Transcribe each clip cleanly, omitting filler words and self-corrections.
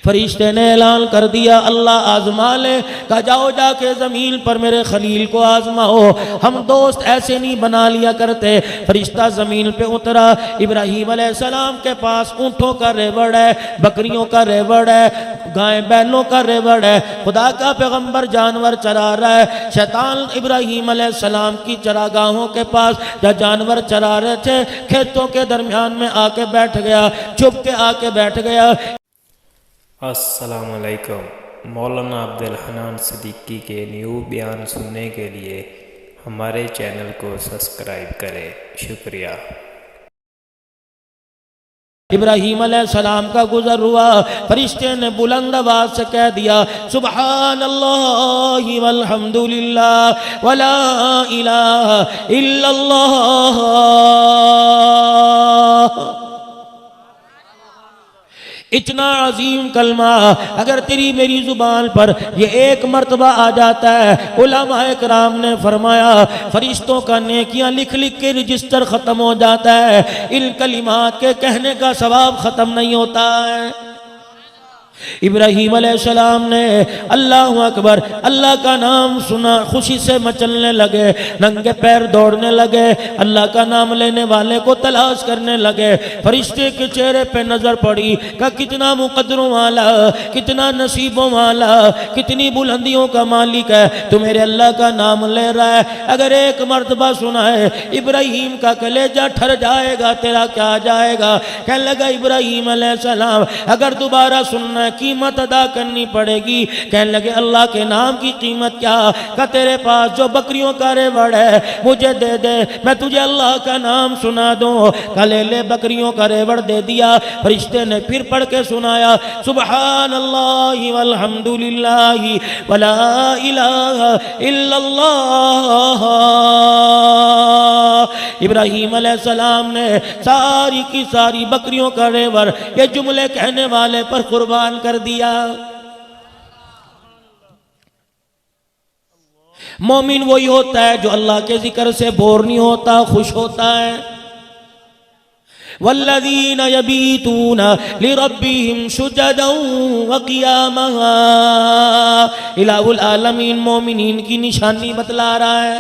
फरिश्ते ने ऐलान कर दिया, अल्लाह आजमा ले। कहा जाओ जाके ज़मीन पर मेरे खलील को आजमाओ, हम दोस्त ऐसे नहीं बना लिया करते। फरिश्ता ज़मीन पे उतरा, इब्राहीम अलैहिस्सलाम के पास ऊँटों का रेवड़ है, बकरियों का रेवड़ है, गाय बैलों का रेवड़ है। खुदा का पैगंबर जानवर चरा रहा है। शैतान इब्राहीम अलैहिस्सलाम की चरागाहों के पास जहाँ जानवर चरा रहे थे, खेतों के दरमियान में आके बैठ गया, चुप के आके बैठ गया। अस्सलाम वालेकुम। मौलाना अब्दुल हन्नान सिद्दीकी के न्यू बयान सुनने के लिए हमारे चैनल को सब्सक्राइब करें। शुक्रिया। इब्राहीम अलैहिस्सलाम का गुजर हुआ, फरिश्ते ने बुलंद आवाज से कह दिया, सुबहानल्लाहि वल्हम्दुलिल्लाह वला इलाहा इल्लल्लाह। इतना अजीम कलमा अगर तेरी मेरी जुबान पर ये एक मर्तबा आ जाता है, उलमाए कराम ने फरमाया फरिश्तों का नेकियां लिख लिख के रजिस्टर ख़त्म हो जाता है, इन कलिमात के कहने का सवाब ख़त्म नहीं होता है। इब्राहीम अलैहिस्सलाम ने अल्लाहु अकबर, अल्लाह का नाम सुना, खुशी से मचलने लगे, नंगे पैर दौड़ने लगे, अल्लाह का नाम लेने वाले को तलाश करने लगे। फरिश्ते के चेहरे पे नजर पड़ी का कितना मुकद्दरों वाला, कितना नसीबों वाला, कितनी बुलंदियों का मालिक है, तू मेरे अल्लाह का नाम ले रहा है। अगर एक मर्तबा सुना है इब्राहीम का कलेजा ठर जाएगा, तेरा क्या जाएगा। कहने लगा इब्राहीम अलैहिस्सलाम अगर दोबारा सुनना कीमत अदा करनी पड़ेगी। कहने लगे अल्लाह के नाम की कीमत क्या। का तेरे पास जो बकरियों का रेवड़ है मुझे दे दे, मैं तुझे अल्लाह का नाम सुना दूं। का ले ले, बकरियों का रेवड़ दे दिया। फरिश्ते ने फिर पढ़ के सुनाया, सुबहानल्लाहि वल्हम्दुलिल्लाहि वला इलाहा इल्लल्लाह। इब्राहीम अलैहिस्सलाम ने सारी की सारी बकरियों का रेवड़ ये जुमले कहने वाले पर कुर्बान कर दिया। मोमिन वही होता है जो अल्लाह के जिक्र से बोर नहीं होता, खुश होता है। वल्लज़ीन यबीतून लिरब्बिहिम सुजदन व क़ियामा, इलाहुल आलमीन मोमिनीन की निशानी बतला रहा है।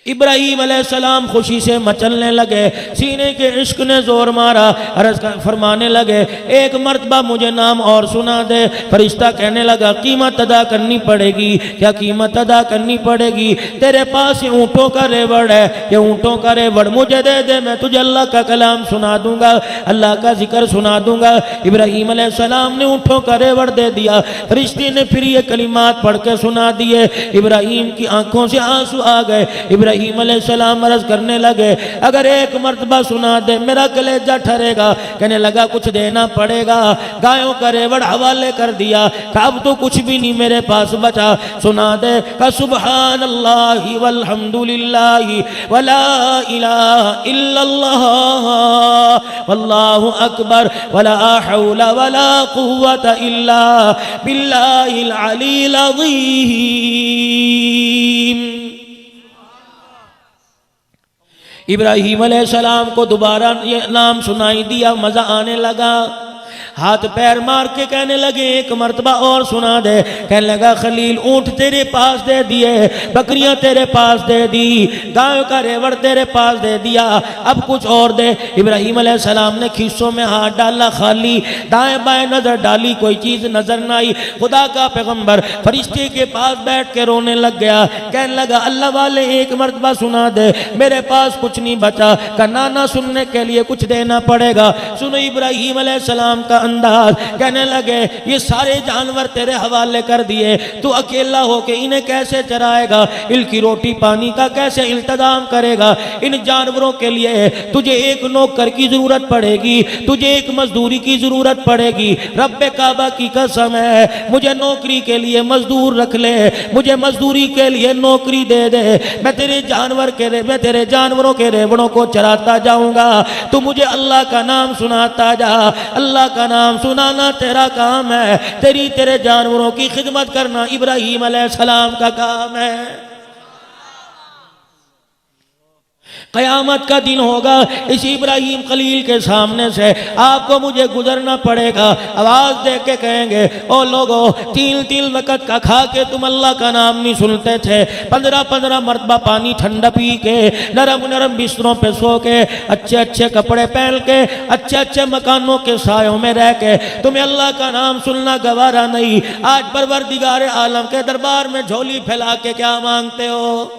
इब्राहीम अलैहिस्सलाम खुशी से मचलने लगे, सीने के इश्क ने जोर मारा, अर्ज़ फरमाने लगे एक मर्तबा मुझे नाम और सुना दे। फरिश्ता कहने लगा कीमत अदा करनी पड़ेगी। क्या कीमत अदा करनी पड़ेगी? तेरे पास ये ऊँटों का रेवड़ है, ये ऊँटों का रेवड़ मुझे दे दे, मैं तुझे अल्लाह का कलाम सुना दूंगा, अल्लाह का जिक्र सुना दूंगा। इब्राहीम अलैहिस्सलाम ने ऊँटों का रेवड़ दे दिया। फरिश्ते ने फिर ये कलिमात पढ़ के सुना दिए। इब्राहीम की आंखों से आंसू आ गए। इब्राहीम अलैहिस्सलाम अर्ज़ करने लगे अगर एक मर्तबा सुना दे मेरा कलेजा ठरेगा। कहने लगा कुछ देना पड़ेगा। गायों का रेवड़ हवाले कर दिया। अब तो कुछ भी नहीं मेरे पास बचा, सुना दे। का सुबहानल्लाहि वल्हम्दुलिल्लाहि वला इलाहा इल्लल्लाह वल्लाहु अकबर वला हौला वला कुव्वता इल्ला बिल्लाहिल अलील अज़ीम। इब्राहीम अलैहिस्सलाम को दोबारा ये नाम सुनाई दिया, मजा आने लगा। हाथ पैर मार के कहने लगे एक मर्तबा और सुना दे। कहने लगा खलील ऊँट तेरे पास दे दिए, बकरियां तेरे पास दे दी, गायों का रेवड़ तेरे पास दे दिया, अब कुछ और दे। इब्राहीम अलैहिस्सलाम ने खीसों में हाथ डाला, खाली दाएं बाएं नजर डाली, कोई चीज नजर न आई। खुदा का पैगंबर फरिश्ते के पास बैठ के रोने लग गया। कहने लगा अल्लाह वाले एक मर्तबा सुना दे, मेरे पास कुछ नहीं बचा। का नाना सुनने के लिए कुछ देना पड़ेगा। सुनो इब्राहीम अलैहिस्सलाम का अंदाज। कहने लगे ये सारे जानवर तेरे हवाले कर दिए, तू अकेला होके इन्हें कैसे चराएगा, इनकी रोटी पानी का कैसे इंतजाम करेगा। इन जानवरों के लिए तुझे एक नौकर की जरूरत पड़ेगी, तुझे एक मजदूरी की जरूरत पड़ेगी। रब्बे काबा की कसम है मुझे नौकरी के लिए मजदूर रख ले, मुझे मजदूरी के लिए नौकरी दे दे। मैं तेरे जानवरों के रेवड़ों को चराता जाऊंगा, तू मुझे अल्लाह का नाम सुनाता जा। अल्लाह का नाम सुनाना तेरा काम है, तेरे जानवरों की खिदमत करना इब्राहीम अलैहिस्सलाम का काम है। क़यामत का दिन होगा, इस इब्राहिम खलील के सामने से आपको मुझे गुजरना पड़ेगा। आवाज़ दे के कहेंगे, ओ लोगों, 3 वक़्त का खा के तुम अल्लाह का नाम नहीं सुनते थे, 15 मरतबा पानी ठंडा पी के, नरम बिस्तरों पे सो के, अच्छे कपड़े पहन के, अच्छे मकानों के सायों में रह के तुम्हें अल्लाह का नाम सुनना गवारा नहीं। आज परवरदिगार आलम के दरबार में झोली फैला के क्या मांगते हो?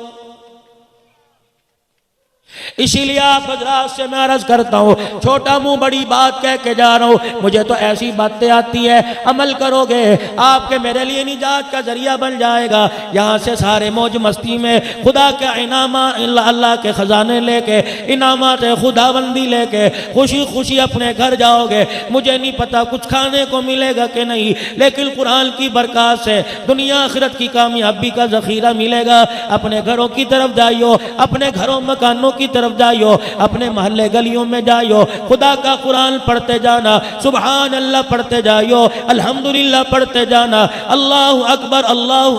इसीलिए आप हजरात से मैं अर्ज करता हूँ, छोटा मुंह बड़ी बात कह के जा रहा हूँ, मुझे तो ऐसी बातें आती है, अमल करोगे आपके मेरे लिए निजात का जरिया बन जाएगा। यहाँ से सारे मौज मस्ती में खुदा के इनामा, अल्लाह के ख़जाने लेके, इनामात खुदाबंदी लेके खुशी खुशी अपने घर जाओगे। मुझे नहीं पता कुछ खाने को मिलेगा कि नहीं, लेकिन कुरान की बरकत से दुनिया आखिरत की कामयाबी का ज़ख़ीरा मिलेगा। अपने घरों की तरफ जाइयो, अपने घरों मकानों की तरफ जाइयो, अपने मोहल्ले गलियों में जाइयो, खुदा का कुरान पढ़ते जाना, सुभान अल्लाह पढ़ते जाइयो, अल्हम्दुलिल्लाह पढ़ते जाना, अल्लाहु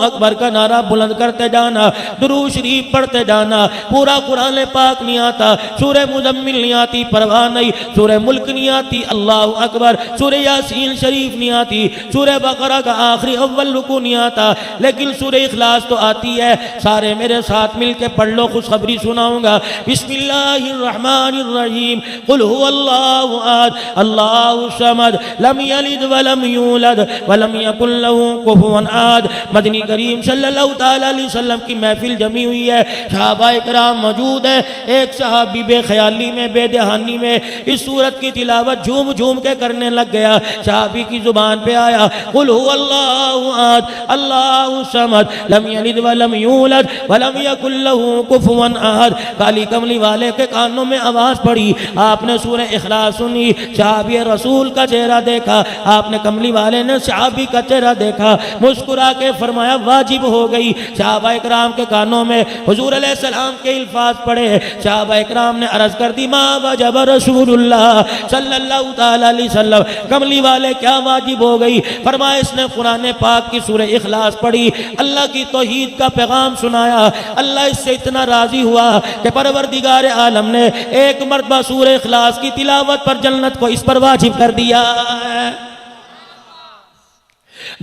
अकबर का नारा बुलंद करते जाना, दुरूद शरीफ पढ़ते जाना। पूरा कुरान पाक नहीं आता, सूरह मुज़म्मिल नहीं आती, परवाह नहीं, सूरह मुल्क नहीं आती, अल्लाहु अकबर, सूरह यासीन शरीफ नहीं आती, सूरह बकरा का आखिरी अव्वल रुकू नहीं आता, लेकिन सूरह इखलास तो आती है। सारे मेरे साथ मिल के पढ़ लो, खुशखबरी सुनाऊंगा। बिस्मिल्लाहिर्रहमानिर्रहीम, कुल हुवल्लाहु अहद, अल्लाहु समद, लम यलिद वलम यूलद वलम यकुल लहू कुफुवन अहद। मदनी करीम सल्लल्लाहु तआला अलैहि वसल्लम की महफिल जमी हुई है, सहाबाए किराम मौजूद है। एक सहाबी बेख्याली में, बेदहानी में इस सूरत की तिलावत झूम झूम के करने लग गया। सहाबी की जुबान पे आया, कुल हुवल्लाहु अहद, अल्लाहु समद, लम यलिद वलम यूलद वलम यकुल लहू कुफुवन अहद। काली कमली वाले के कानों में आवाज पड़ी, आपने सूरह इखलास सुनी, सहाबी रसूल का चेहरा देखा, आपने कमली वाले ने सहाबी का चेहरा देखा, मुस्कुरा के फरमाया वाजिब हो गई। सहाबा इकराम के कानों में हुजूर अलैहिस्सलाम के अल्फाज पड़े। सहाबा इकराम ने अर्ज कर दी, मा वजब रसूलुल्लाह सल्लल्लाहु तआला अलैहि वसल्लम, कमली वाले क्या वाजिब हो गई? फरमाया इसने कुरान पाक की सूरह इखलास पढ़ी, अल्लाह की तौहीद का पैगाम सुनाया, अल्लाह इससे इतना राजी हुआ कि परवरदिगार आलम ने एक मरतबा सूरह इखलास की तिलावत पर जन्नत को इस पर वाजिब कर दिया है।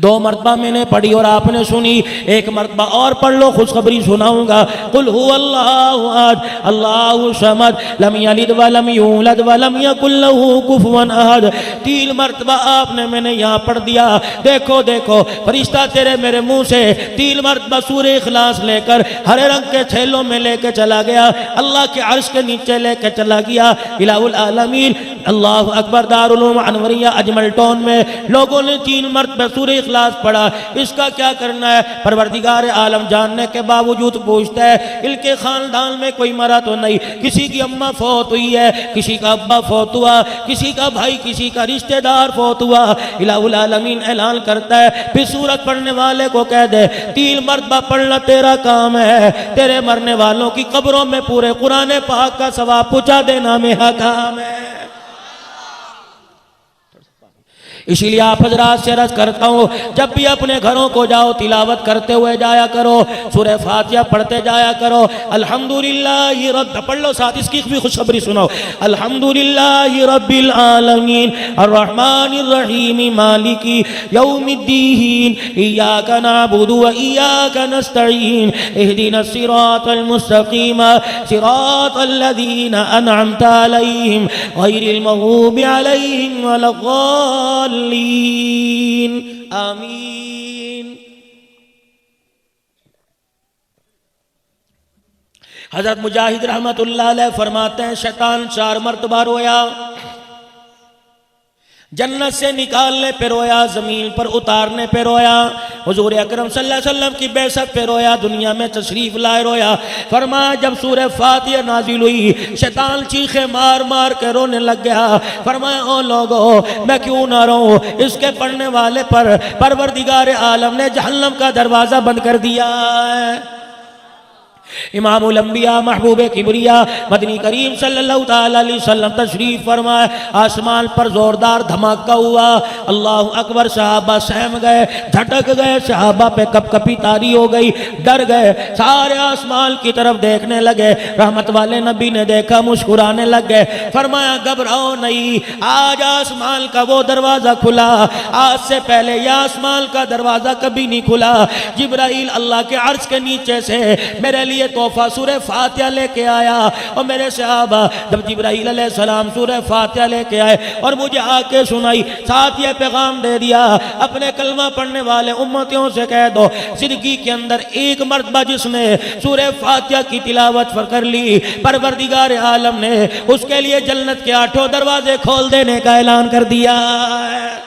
2 मरतबा मैंने पढ़ी और आपने सुनी, एक मरतबा और पढ़ लो, खुशखबरी सुनाऊंगा। कुल हुवल्लाहु अहद, अल्लाहु समद, लम यलिद वलम यूलद वलम यकुल लहू कुफुवन अहद। 3 मरतबा आपने मैंने यहाँ पढ़ दिया। देखो देखो फरिश्ता तेरे मेरे मुंह से 3 मरतबा सूरह इखलास लेकर हरे रंग के थैलों में लेके चला गया, अल्लाह के अर्श के नीचे लेके चला गया। इलाहुल आलमीन अल्लाहु अकबर दारुल उलूम अनवरिया अजमल टाउन में लोगों ने 3 मरतबा सूरह इखलास पढ़ा। इसका क्या करना है? परवरदिगार आलम जानने के बावजूद पूछता है, इनके खानदान में कोई मरा तो नहीं? किसी की अम्मा फौत हुई है, किसी का अब्बा फौत हुआ, किसी का भाई, किसी का रिश्तेदार फौत हुआ। इलाहुल आलमीन ऐलान करता है, फिर सूरत पढ़ने वाले को कह दे 3 मरतबा पढ़ना तेरा काम है, तेरे मरने वालों की कब्रों में पूरे कुरान पाक का सवाब पहुंचा देना मेरा काम है। इसीलिए आप हजरात से अर्ज करता हूँ, जब भी अपने घरों को जाओ तिलावत करते हुए जाया करो, सूरह फातिहा पढ़ते जाया करो। अल्हम्दुलिल्लाहि रब्बिल, पढ़ लो साथ, इसकी भी खुशखबरी सुनो। अल्हम्दुलिल्लाहि रब्बिल आलमीन अर्रहमानिर रहीम मालिकी यौमिद्दीन इय्याका नअबुदु व इय्याका नस्तईन इहदिनस सिरातल मुस्तकीम सिरातल लज़ीना अनअमता अलैहिम गैरिल मग़दूबि अलैहिम वलद्दाल्लीन आमीन। हजरत मुजाहिद रहमतुल्लाह अलैह फरमाते हैं, शैतान 4 मरतबा रोया, जन्नत से निकालने पे रोया, जमीन पर उतारने पे रोया, हुजूर अकरम सल्लल्लाहु अलैहि वसल्लम की बेइज्जत पे रोया, दुनिया में तशरीफ लाए रोया। फरमाया जब सूरह फातिहा नाजिल हुई, शैतान चीखे मार मार के रोने लग गया। फरमाया ओ लोगों, मैं क्यों ना रोऊं? इसके पढ़ने वाले पर परवरदिगार आलम ने जहन्नम का दरवाजा बंद कर दिया है। इमामुल अंबिया महबूब किबरिया मदनी करीम सल्लल्लाहु ताला अलैहि वसल्लम तशरीफ फरमाए। आसमान पर जोरदार धमाका हुआ, अल्लाह अकबर। सहाबा सहम गए, झटक गए, सहाबा पे कपकपी तारी हो गई, डर गए, सारे आसमान की तरफ देखने लगे। रहमत वाले नबी ने देखा, मुस्कुराने लग गए। फरमाया घबराओ नहीं, आज आसमान का वो दरवाजा खुला, आज से पहले यह आसमान का दरवाजा कभी नहीं खुला। जिब्राइल अल्लाह के अर्श के नीचे से मेरे लिए तोहफा सूरह फातिहा लेके आया। और मेरे सहाबा जब जिब्राइल अलैहिस्सलाम सूरह फातिहा लेके आए और मुझे आके सुनाई, साथ ये पैगाम दे दिया, अपने कलमा पढ़ने वाले उम्मतियों से कह दो, जिंदगी के अंदर एक मर्तबा जिसने सूरह फातिहा की तिलावत कर ली, परवरदिगार आलम ने उसके लिए जन्नत के 8 दरवाजे खोल देने का ऐलान कर दिया है।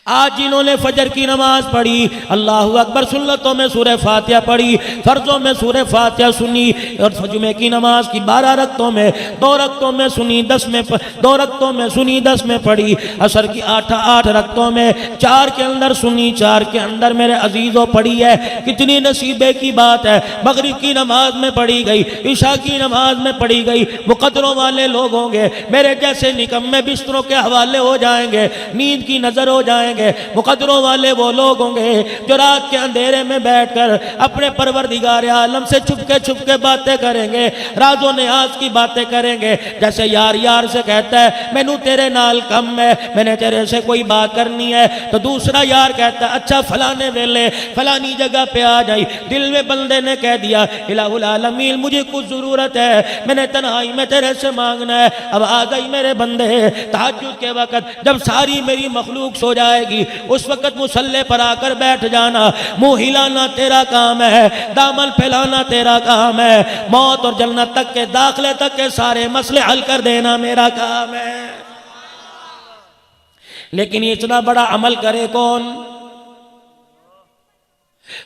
आज जिन्होंने फजर की नमाज पढ़ी, अल्लाहु अकबर, सुन्नतों में सूरह फातिहा पढ़ी, फर्जों में सूरह फातिहा सुनी, और जुमे की नमाज की 12 रकतों में 2 रकतों में सुनी, 10 में 2 रकतों में सुनी, 10 में पढ़ी। असर की 8 रकतों में 4 के अंदर सुनी, 4 के अंदर मेरे अजीजों पढ़ी है। कितनी नसीबे की बात है। मगरिब की नमाज में पढ़ी गई, ईशा की नमाज में पढ़ी गई। मुकद्दरों वाले लोग होंगे, मेरे जैसे निकम्मे बिस्तरों के हवाले हो जाएंगे, नींद की नजर हो जाएंगे। मुकद्दरों वाले वो लोग होंगे जो रात के अंधेरे में बैठकर अपने परवरदिगार आलम से छुपके बातें करेंगे, राजो नियाज की बातें करेंगे। जैसे यार यार से कहता है मैनू तेरे नाल कम है, मैंने तेरे से कोई बात करनी है, तो दूसरा यार कहता है अच्छा फलाने वेले फलानी जगह पे आ जाई। दिल में बंदे ने कह दिया इलाहुल आलमीन मुझे कुछ जरूरत है, मैंने तन्हाई में तेरे से मांगना है। अब आ गई मेरे बंदे, तहज्जुद के वक्त जब सारी मेरी मखलूक सो जाएगी, उस वक्त मुसल्ले पर आकर बैठ जाना। मुंह हिलाना तेरा काम है, दामन फैलाना तेरा काम है, मौत और जन्नत तक के दाखिले तक के सारे मसले हल कर देना मेरा काम है। लेकिन इतना बड़ा अमल करे कौन?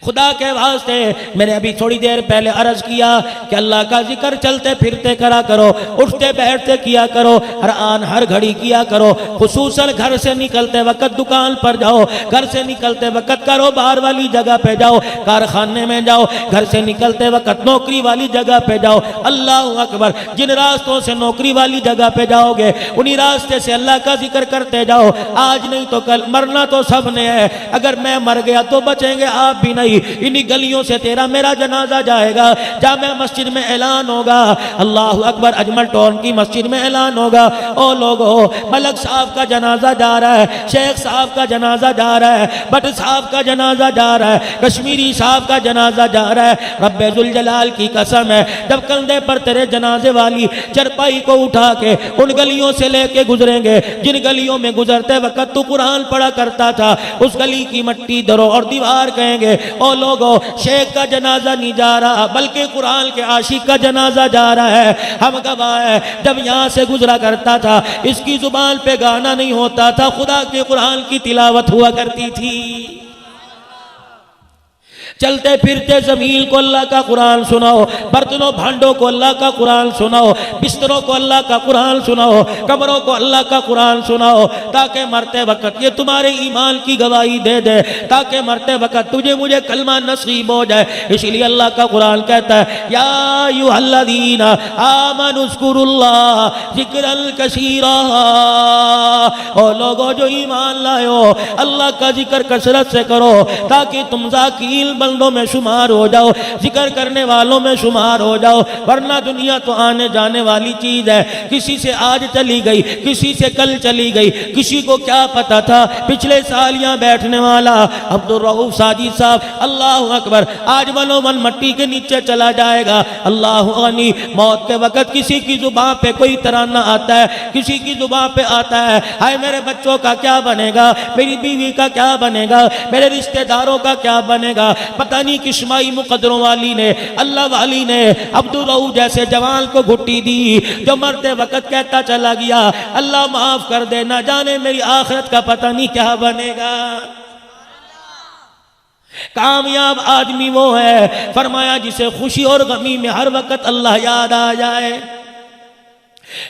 खुदा के वास्ते मैंने अभी थोड़ी देर पहले अर्ज किया कि अल्लाह का जिक्र चलते फिरते करा करो, उठते बैठते किया करो, हर आन हर घड़ी किया करो। खुसूसन घर से निकलते वक्त दुकान पर जाओ, घर से निकलते वक्त कारोबार वाली जगह पे जाओ, कारखाने में जाओ, घर से निकलते वक्त नौकरी वाली जगह पे जाओ। अल्लाह अकबर, जिन रास्तों से नौकरी वाली जगह पे जाओगे उन्हीं रास्ते से अल्लाह का जिक्र करते जाओ। आज नहीं तो कल मरना तो सबने है, अगर मैं मर गया तो बचेंगे आप भी नहीं। इन्हीं गलियों से तेरा मेरा जनाजा जाएगा। जामे मस्जिद में ऐलान होगा, अल्लाह अकबर, अजमल टाउन की मस्जिद में ऐलान होगा, ओ लोगो मलक साहब का जनाजा जा रहा है, शेख साहब का जनाजा जा रहा है, भट्ट साहब का जनाजा जा रहा है, कश्मीरी साहब का जनाजा जा रहा है। रब्बे जुल जलाल की कसम है, जब कंधे पर तेरे जनाजे वाली चरपाई को उठा के उन गलियों से लेके गुजरेंगे जिन गलियों में गुजरते वक्त तू कुरान पढ़ा करता था, उस गली की मट्टी दरो और दीवार कहेंगे ओ लोगो शेख का जनाजा नहीं जा रहा बल्कि कुरान के आशिक का जनाजा जा रहा है। हम गवाह है, जब यहाँ से गुजरा करता था इसकी जुबान पे गाना नहीं होता था, खुदा के कुरान की तिलावत हुआ करती थी। चलते फिरते जमीन को अल्लाह का कुरान सुनाओ, बर्तनों भांडों को अल्लाह का कुरान सुनाओ, बिस्तरों को अल्लाह का कुरान सुनाओ, कब्रों को अल्लाह का कुरान सुनाओ, ताकि मरते वक्त ये तुम्हारे ईमान की गवाही दे दे, ताकि मरते वक्त तुझे मुझे कलमा नसीब हो जाए। इसीलिए अल्लाह का कुरान कहता है या अय्युहल्लज़ीना आमनुज़्कुरुल्लाह ज़िक्रन कसीरा, ओ लोगों जो ईमान लायो अल्लाह का जिक्र कसरत से करो ताकि तुम ज़ाकिर बंदों में शुमार हो जाओ, जिक्र करने वालों में शुमार हो जाओ। वरना दुनिया तो आने जाने वाली चीज है, किसी से आज चली गई, किसी से कल चली गई, किसी को क्या पता था पिछले साल यहाँ बैठने वाला अब्दुल रऊफ साजिद साहब अल्लाह अकबर आज मनोमन मट्टी के नीचे चला जाएगा। अल्लाह गनी, मौत के वक्त किसी की जुबान पे कोई तराना आता है, किसी की जुबान पे आता है हाय मेरे बच्चों का क्या बनेगा, मेरी बीवी का क्या बनेगा, मेरे रिश्तेदारों का क्या बनेगा। पता नहीं किस माई मुकद्दरों वाली ने, अल्लाह वाली ने अब्दुल रऊफ जैसे जवान को घुट्टी दी जो मरते वक्त कहता चला गया अल्लाह माफ कर दे, ना जाने मेरी आखिरत का पता नहीं क्या बनेगा। कामयाब आदमी वो है, फरमाया जिसे खुशी और गमी में हर वक्त अल्लाह याद आ जाए।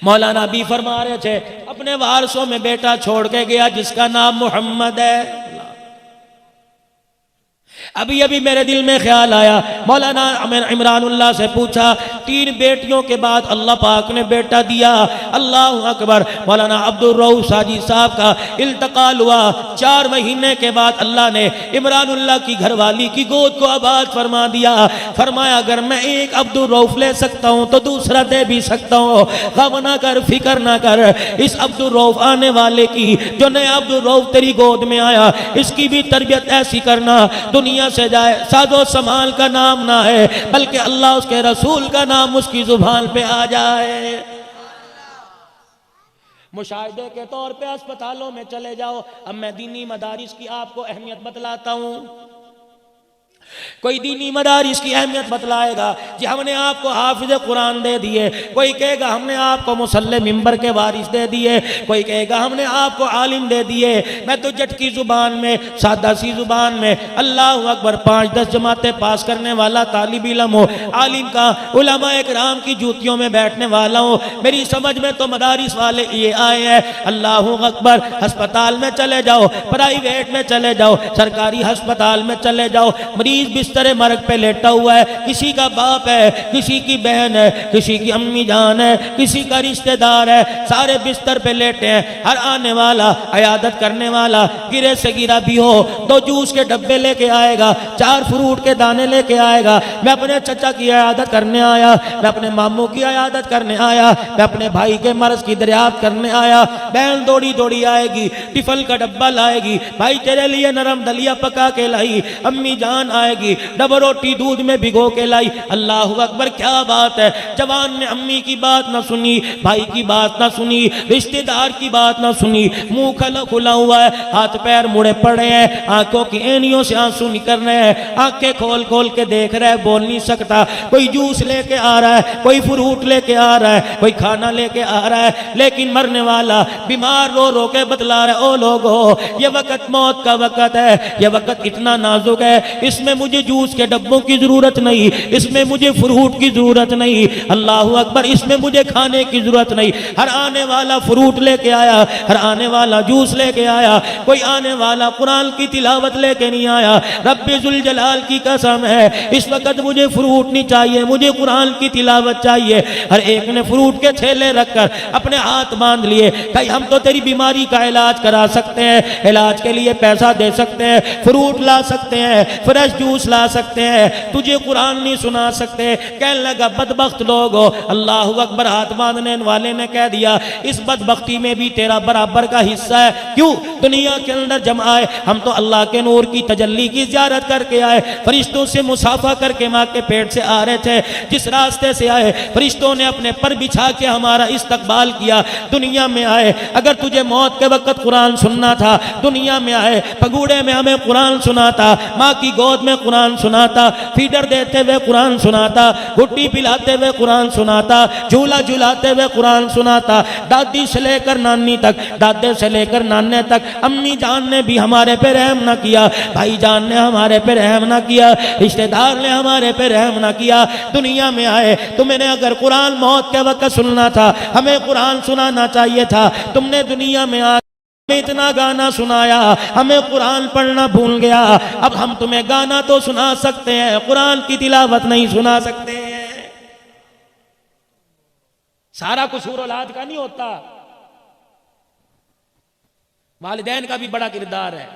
मौलाना भी फरमा रहे थे अपने वारसों में बेटा छोड़ के गया जिसका नाम मोहम्मद है। अभी अभी मेरे दिल में ख्याल आया, मौलाना इमरानुल्लाह से पूछा, 3 बेटियों के बाद अल्लाह पाक ने बेटा दिया, अल्लाह अकबर। मौलाना अब्दुल रऊफ साजी साहब का इंतकाल हुआ, 4 महीने के बाद अल्लाह ने इमरानुल्लाह की घरवाली की गोद को आबाद फरमा दिया। फरमाया अगर मैं एक अब्दुल रऊफ ले सकता हूँ तो दूसरा दे भी सकता हूँ, गम ना कर, फिक्र ना कर। इस अब्दुल रऊफ आने वाले की, जो नया अब्दुल रऊफ तेरी गोद में आया, इसकी भी तरबियत ऐसी करना दुनिया से जाए सादो समाल का नाम ना है, बल्कि अल्लाह उसके रसूल का नाम उसकी जुबान पे आ जाए। मुशाहिदे के तौर पे अस्पतालों में चले जाओ। अब मैं दीनी मदारिस की आपको अहमियत बतलाता हूँ। कोई दीनी मदारिस की अहमियत बतलाएगा कि हमने आपको हाफिज कुरान दे दिए, कोई कहेगा हमने आपको मुसल्ले मिंबर के वारिस दे दिए, कोई कहेगा हमने आपको आलिम दे दिए। मैं तो जट की जुबान में, सादा सी जुबान में अल्लाह अकबर 5-10 जमातें पास करने वाला तालिब इल्म हो, आलिम का उलमा इकराम की जूतियों में बैठने वाला हूँ। मेरी समझ में तो मदारिस वाले ये आए हैं, अल्लाह अकबर। अस्पताल में चले जाओ, प्राइवेट में चले जाओ, सरकारी अस्पताल में चले जाओ, मरीज बिस्तर मरग पे लेटा हुआ है, किसी का बाप है, किसी की बहन है, किसी की अम्मी जान है, किसी का रिश्तेदार है, सारे बिस्तर पे लेटे हैं। हर आने वाला, अयादत करने वाला गिरे से गिरा भी हो 2 जूस के डब्बे लेके आएगा, 4 फ्रूट के दाने लेके आएगा। मैं अपने चचा की अयादत करने आया, मैं अपने मामू की अयादत करने आया, मैं अपने भाई के मर्ज की दरियाफ्त करने आया। बहन दौड़ी दौड़ी आएगी, टिफल का डब्बा लाएगी, भाई तेरे लिए नरम दलिया पका के लाई, अम्मी जान आएगी, डबल रोटी दूध में भिगो के लाई। अल्लाह अकबर, क्या बात है। जवान ने अम्मी की बात ना सुनी, भाई की बात ना सुनी, रिश्तेदार की बात ना सुनी, मुंह खुला हुआ है, हाथ पैर मुड़े पड़े हैं, आंखों की एनियों से आंसू निकल रहे हैं, आंखें खोल खोल के देख रहा है, बोल नहीं सकता। कोई जूस लेके आ रहा है, कोई फ्रूट लेके आ रहा है, कोई खाना लेके आ रहा है, लेकिन मरने वाला बीमार रो रो के बतला रहा है, ओ लोगो ये वक्त मौत का वक्त है, ये वक्त इतना नाजुक है, इसमें मुझे जूस के डब्बों की जरूरत नहीं, इसमें मुझे फ्रूट की जरूरत नहीं, अल्लाह अकबर, इसमें मुझे खाने की जरूरत नहीं। हर आने वाला फ्रूट लेके आया, हर आने वाला जूस लेके आया, कोई आने वाला कुरान की तिलावत लेके नहीं आया। रब्बे जुल जलाल की कसम है, इस वक्त मुझे फ्रूट नहीं चाहिए, मुझे कुरान की तिलावत चाहिए। हर एक ने फ्रूट के थैले रखकर अपने हाथ बांध लिए, कहीं हम तो तेरी बीमारी का इलाज करा सकते हैं, इलाज के लिए पैसा दे सकते हैं, फ्रूट ला सकते हैं, फ्रेश जूस ला सकते हैं, तुझे कुरान नहीं सुना सकते। कहने लगा बदबख्त लोग हो। अल्लाह अकबर, हाथ बांधने वाले ने कह दिया इस बदबख्ती में भी तेरा बराबर का हिस्सा है। क्यों? दुनिया के अंदर जम आए, हम तो अल्लाह के नूर की तजल्ली की ज़ियारत करके आए, फरिश्तों से मुसाफा करके माँ के पेट से आ रहे थे। जिस रास्ते से आए फरिश्तों ने अपने पर बिछा के हमारा इस्तकबाल किया। दुनिया में आए, अगर तुझे मौत के वक्त कुरान सुनना था, दुनिया में आए, पगूड़े में हमें कुरान सुनाता, माँ की गोद में कुरान सुनाता, फीडर देते हुए कुरान सुनाता, गुट्टी पिलाते हुए कुरान सुनाता, झूला झुलाते हुए कुरान सुनाता, दादी से लेकर नानी तक, दादे से लेकर नाने तक। अम्मी जान ने भी हमारे पे रहम ना किया, भाई जान ने हमारे पे रहम ना किया, रिश्तेदार ने हमारे पे रहम ना किया। दुनिया में आए, तुमने अगर कुरान मौत के वक्त सुनना था, हमें कुरान सुनाना चाहिए था। तुमने दुनिया में आ इतना गाना सुनाया, हमें कुरान पढ़ना भूल गया। अब हम तुम्हें गाना तो सुना सकते हैं, कुरान की तिलावत नहीं सुना सकते हैं। सारा कसूर औलाद का नहीं होता, वालिदैन का भी बड़ा किरदार है।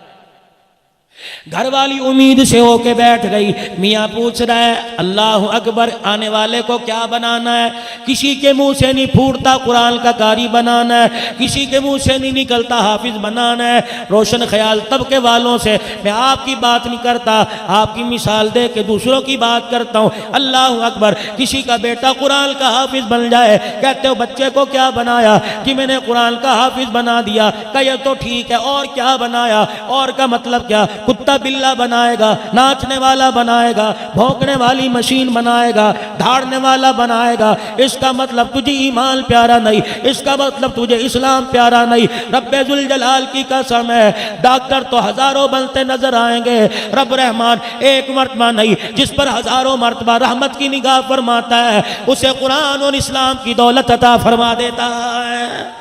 घर वाली उम्मीद से होके बैठ गई, मियाँ पूछ रहा है अल्लाह अकबर, आने वाले को क्या बनाना है? किसी के मुंह से नहीं फूटता कुरान का कारी बनाना है, किसी के मुंह से नहीं निकलता हाफिज बनाना है। रोशन ख्याल तबके वालों से मैं आपकी बात नहीं करता, आपकी मिसाल दे के दूसरों की बात करता हूँ। अल्लाह अकबर, किसी का बेटा कुरान का हाफिज बन जाए, कहते हो बच्चे को क्या बनाया कि मैंने कुरान का हाफिज बना दिया। कहे तो ठीक है, और क्या बनाया? और का मतलब क्या? कुत्ता बिल्ला बनाएगा, नाचने वाला बनाएगा, भौंकने वाली मशीन बनाएगा, धाड़ने वाला बनाएगा। इसका मतलब तुझे ईमान प्यारा नहीं, इसका मतलब तुझे इस्लाम प्यारा नहीं। रब्बे जुल जलाल की कसम है, डॉक्टर तो हजारों बनते नजर आएंगे, रब रहमान एक मर्तबा नहीं, जिस पर हजारों मर्तबा रहमत की निगाह फरमाता है, उसे कुरान और इस्लाम की दौलत अता फरमा देता है।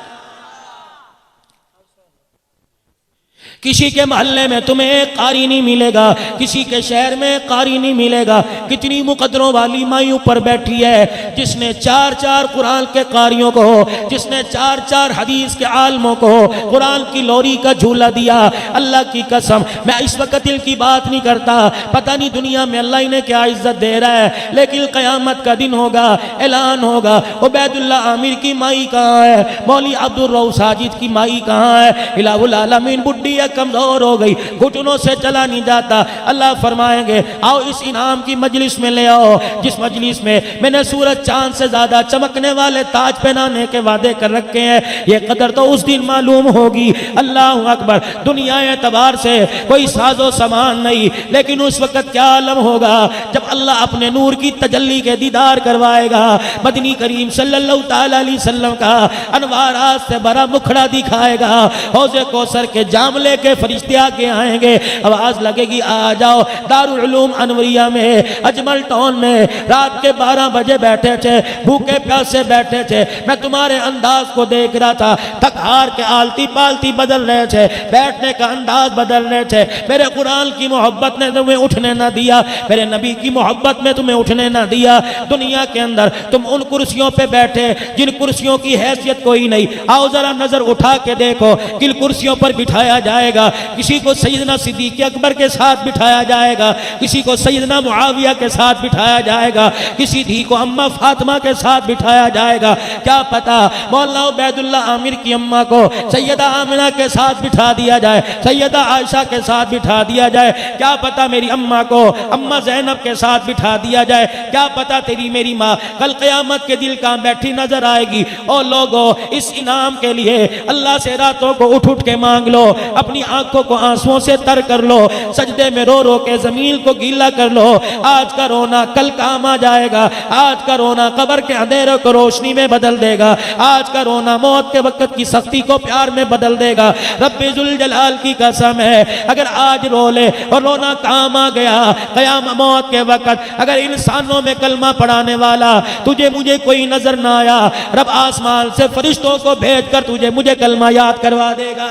किसी के मोहल्ले में तुम्हें एक कारी नहीं मिलेगा, किसी के शहर में एक कारी नहीं मिलेगा। कितनी मुकद्दरों वाली माई ऊपर बैठी है जिसने 4-4 कुरान के कारियों को, जिसने 4-4 हदीस के आलमों को कुरान की लोरी का झूला दिया। अल्लाह की कसम, मैं इस वक्त दिल की बात नहीं करता, पता नहीं दुनिया में अल्लाह इन्हें क्या इज्जत दे रहा है, लेकिन क़यामत का दिन होगा, ऐलान होगा, उबैदुल्ला आमिर की माई कहाँ है, मौली अब्दुल रऊफ साजिद की माई कहाँ है। इलाहुल आलमीन बुढ़ी कमजोर हो गई, घुटनों से चला नहीं जाता। अल्लाह फरमाएंगे आओ इस इनाम की मजलिस में ले आओ, जिस मजलिस में मैंने सूरज चांद से ज्यादा चमकने वाले ताज पहनाने के वादे कर रखे हैं। ये कदर तो उस दिन मालूम होगी। अल्लाह अकबर। दुनिया एतबार से कोई साजो सामान नहीं, लेकिन उस वक्त क्या आलम होगा जब अल्लाह अपने नूर की तजल्ली के दीदार करवाएगा। मदनी करीम सल्लल्लाहु ताला अलैहि वसल्लम का अनवारात से बड़ा मुखड़ा दिखाएगा। हौज़े कौसर के जाम लेके फरिश्ते आके आएंगे, आवाज लगेगी आ जाओ। दारुल उलूम अनवरिया में अजमल टाउन में रात के 12 बजे बैठे थे, भूखे प्यासे बैठे थे। मैं तुम्हारे अंदाज को देख रहा था, थक हार के आलती पालती बदल रहे थे, बैठने का अंदाज बदल रहे थे। मेरे कुरान की मोहब्बत ने तुम्हें उठने ना दिया, मेरे नबी की मोहब्बत में तुम्हें उठने ना दिया। दुनिया के अंदर तुम उन कुर्सियों पे बैठे जिन कुर्सियों की हैसियत कोई नहीं। आओ जरा नजर उठा के देखो किन कुर्सियों पर बिठाया जाएगा। किसी को सैयदना सिद्दीक अकबर के साथ बिठाया जाएगा, किसी को सैयदना मुआविया के साथ बिठाया जाएगा, किसी धी को अम्मा फातिमा के साथ बिठाया जाएगा। क्या पता मौलाना उबैदुल्ला आमिर की अम्मा को सैयदा आमिना के साथ बिठा दिया जाए, सैयदा आयशा के साथ बिठा दिया जाए। क्या पता मेरी अम्मा को अम्मा ज़ैनब के साथ बिठा दिया जाए। क्या पता तेरी मेरी माँ कल क़यामत के दिल कहाँ बैठी नजर आएगी। और लोगों इस इनाम के लिए अल्लाह से रातों को उठ उठ के मांग लो, अपनी आंखों को आंसुओं से तर कर लो, सजदे में रो रो के जमीन को गीला कर लो। आज का रोना कल काम आ जाएगा, आज का रोना कब्र के अंधेरों को रोशनी में बदल देगा, आज का रोना मौत के वक्त की सख्ती को प्यार में बदल देगा। रब्बे जुल जलाल की कसम है, अगर आज रो ले और रोना काम आ गया क़याम मौत के वक्त, अगर इंसानों में कलमा पढ़ाने वाला तुझे मुझे कोई नजर ना आया, रब आसमान से फरिश्तों को भेज कर तुझे मुझे कलमा याद करवा देगा।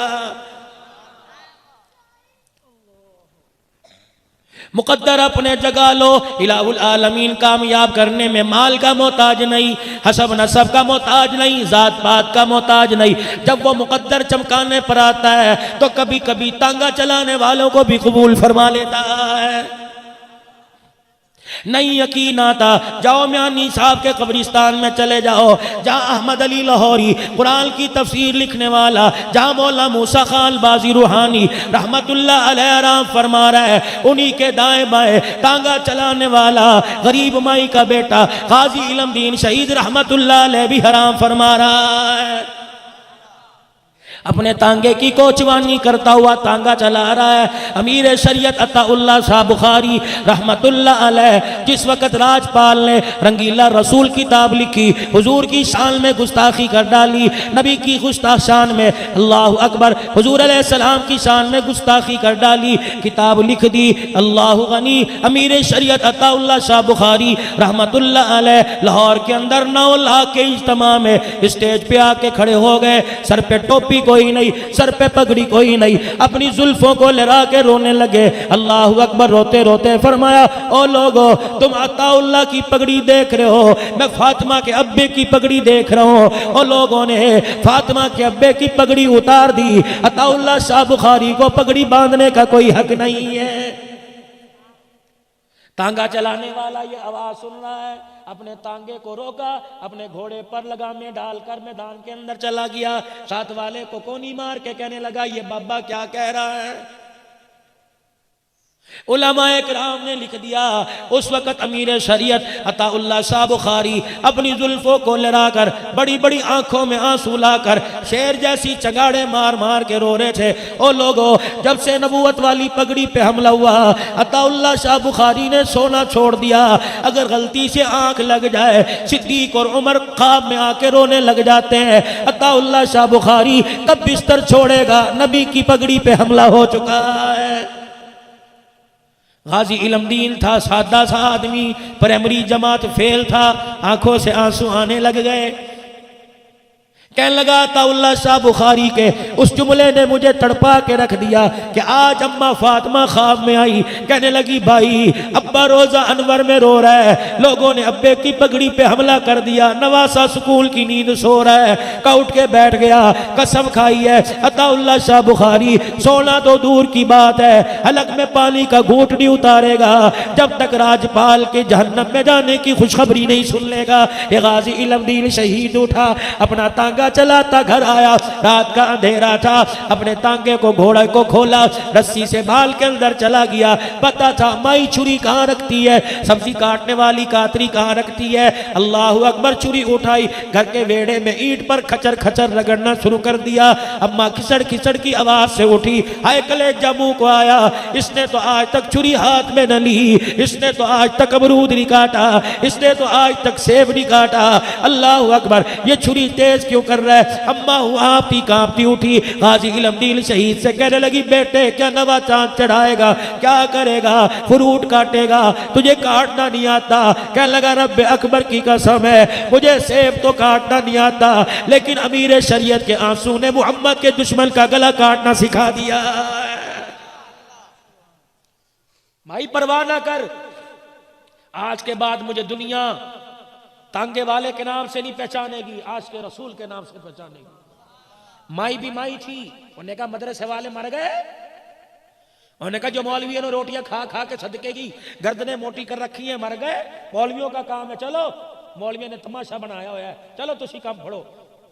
मुकद्दर अपने जगह लो। इलाहुल आलमीन कामयाब करने में माल का मोहताज नहीं, हसब नसब का मोहताज नहीं, जात पात का मोहताज नहीं। जब वो मुकद्दर चमकाने पर आता है तो कभी कभी तांगा चलाने वालों को भी कबूल फरमा लेता है। नहीं यकीन आता, जाओ मियानी साहब के कब्रिस्तान में चले जाओ, जहाँ अहमद अली लाहौरी कुरान की तफसीर लिखने वाला, जहाँ मौला मूसा खान बाजी रूहानी रहमतुल्लाह अलैह आराम फरमा रहा है, उन्हीं के दाएं बाएं तांगा चलाने वाला गरीब माई का बेटा काजी इलमदीन शहीद रहमतुल्लाह अलैह भी हराम फरमा रहा है। अपने तांगे की कोचवानी करता हुआ तांगा चला रहा है। अमीर शरीयत अताउल्लाह शाह बुखारी रहमतुल्लाह अलैह जिस वक़्त राजपाल ने रंगीला रसूल किताब लिखी, हुजूर की शान में गुस्ताखी कर डाली, नबी की गुस्ताख शान में अल्लाह अकबर हुजूर अलैहिस्सलाम की शान में गुस्ताखी कर डाली, किताब लिख दी। अल्लाह गनी अमीर शरीयत अताउल्लाह शाह बुखारी रहमतुल्लाह अलैह लाहौर के अंदर 9 लाख के इज्तिमा में स्टेज पे आके खड़े हो गए। सर पे टोपी कोई नहीं, सर पे पगड़ी कोई नहीं, अपनी जुल्फों को लहरा के रोने लगे। अल्लाह अकबर। रोते रोते फरमाया, ओ लोगो तुम अताउल्लाह की पगड़ी देख रहे हो, मैं फातिमा के अब्बे की पगड़ी देख रहा हूँ। और लोगों ने फातिमा के अब्बे की पगड़ी उतार दी। अताउल्लाह शाह बुखारी को पगड़ी बांधने का कोई हक नहीं है। तांगा चलाने वाला ये आवाज सुन रहा है, अपने तांगे को रोका, अपने घोड़े पर लगामे डालकर मैदान के अंदर चला गया। साथ वाले को कोनी मार के कहने लगा, ये बाबा क्या कह रहा है। उलमाए किराम ने लिख दिया, उस वक़्त अमीर शरीयत अताउल्लाह शाह बुखारी अपनी जुल्फों को लहराकर बड़ी बड़ी आंखों में आंसू लाकर शेर जैसी चगाड़े मार मार के रो रहे थे। ओ लोगों, जब से नबूवत वाली पगड़ी पे हमला हुआ, अताउल्लाह शाह बुखारी ने सोना छोड़ दिया। अगर गलती से आंख लग जाए, सिद्दीक और उमर ख्वाब में आके रोने लग जाते हैं। अताउल्लाह शाह बुखारी कब बिस्तर छोड़ेगा, नबी की पगड़ी पे हमला हो चुका है। गाजी इलमदीन था, सादा सा आदमी, प्राइमरी जमात फेल था, आंखों से आंसू आने लग गए। कहने लगा अताउल्लाह शाह बुखारी के उस जुमले ने मुझे तड़पा के रख दिया कि आज अम्मा फातिमा ख्वाब में आई, कहने लगी भाई अब्बा रोजा अनवर में रो रहा है, लोगों ने अब्बे की पगड़ी पे हमला कर दिया, नवासा स्कूल की नींद सो रहा है, का उठ के बैठ गया, कसम खाई है अताउल्लाह शाह बुखारी सोना तो दूर की बात है, हलक में पानी का घूंट नहीं उतारेगा जब तक राजपाल के जहन्नम में जाने की खुशखबरी नहीं सुन लेगा। ये गाजी इल्मदीन शहीद उठा, अपना तांगा चलाता घर आया, रात का अंधेरा था, अपने तांगे को घोड़े को खोला, रस्सी से बाल के अंदर चला गया, पता था माई छुरी कहाँ रखती है, सब्जी काटने वाली कातरी कहाँ रखती है। अल्लाह अकबर, छुरी उठाई, घर के वेड़े में ईंट पर खचर खचर रगड़ना शुरू कर दिया। अम्मा खिसड़ खिसड़ की आवाज से उठी, हाय कलेजा मुंह को आया, इसने तो आज तक छुरी हाथ में न ली, इसने तो आज तक अमरूद नहीं काटा, इसने तो आज तक सेब नहीं काटा। अल्लाह अकबर, ये छुरी तेज क्यों कर रहा है। अम्मा आपकी कांपती उठी, गाजी इल्मदीन शहीद से कहने लगी बेटे क्या नवा चांद चढ़ाएगा, क्या करेगा, फ्रूट काटेगा, तुझे काटना नहीं आता। कहने लगा रब्बे अकबर की कसम है मुझे सेब तो काटना नहीं आता, लेकिन अमीर शरीयत के आंसू ने मोहम्मद के दुश्मन का गला काटना सिखा दिया। भाई परवाह ना कर, आज के बाद मुझे दुनिया तांगे वाले के नाम से नहीं पहचानेगी, आज के रसूल के नाम से पहचानेगी। माई भी माई थी, उन्होंने कहा मदरसे वाले मर गए, उन्होंने कहा जो मौलवियों ने रोटियां खा खा के सदके की गर्दनें मोटी कर रखी हैं मर गए, मौलवियों का काम है, चलो मौलवियों ने तमाशा बनाया हुआ है, चलो तुसी काम पढ़ो।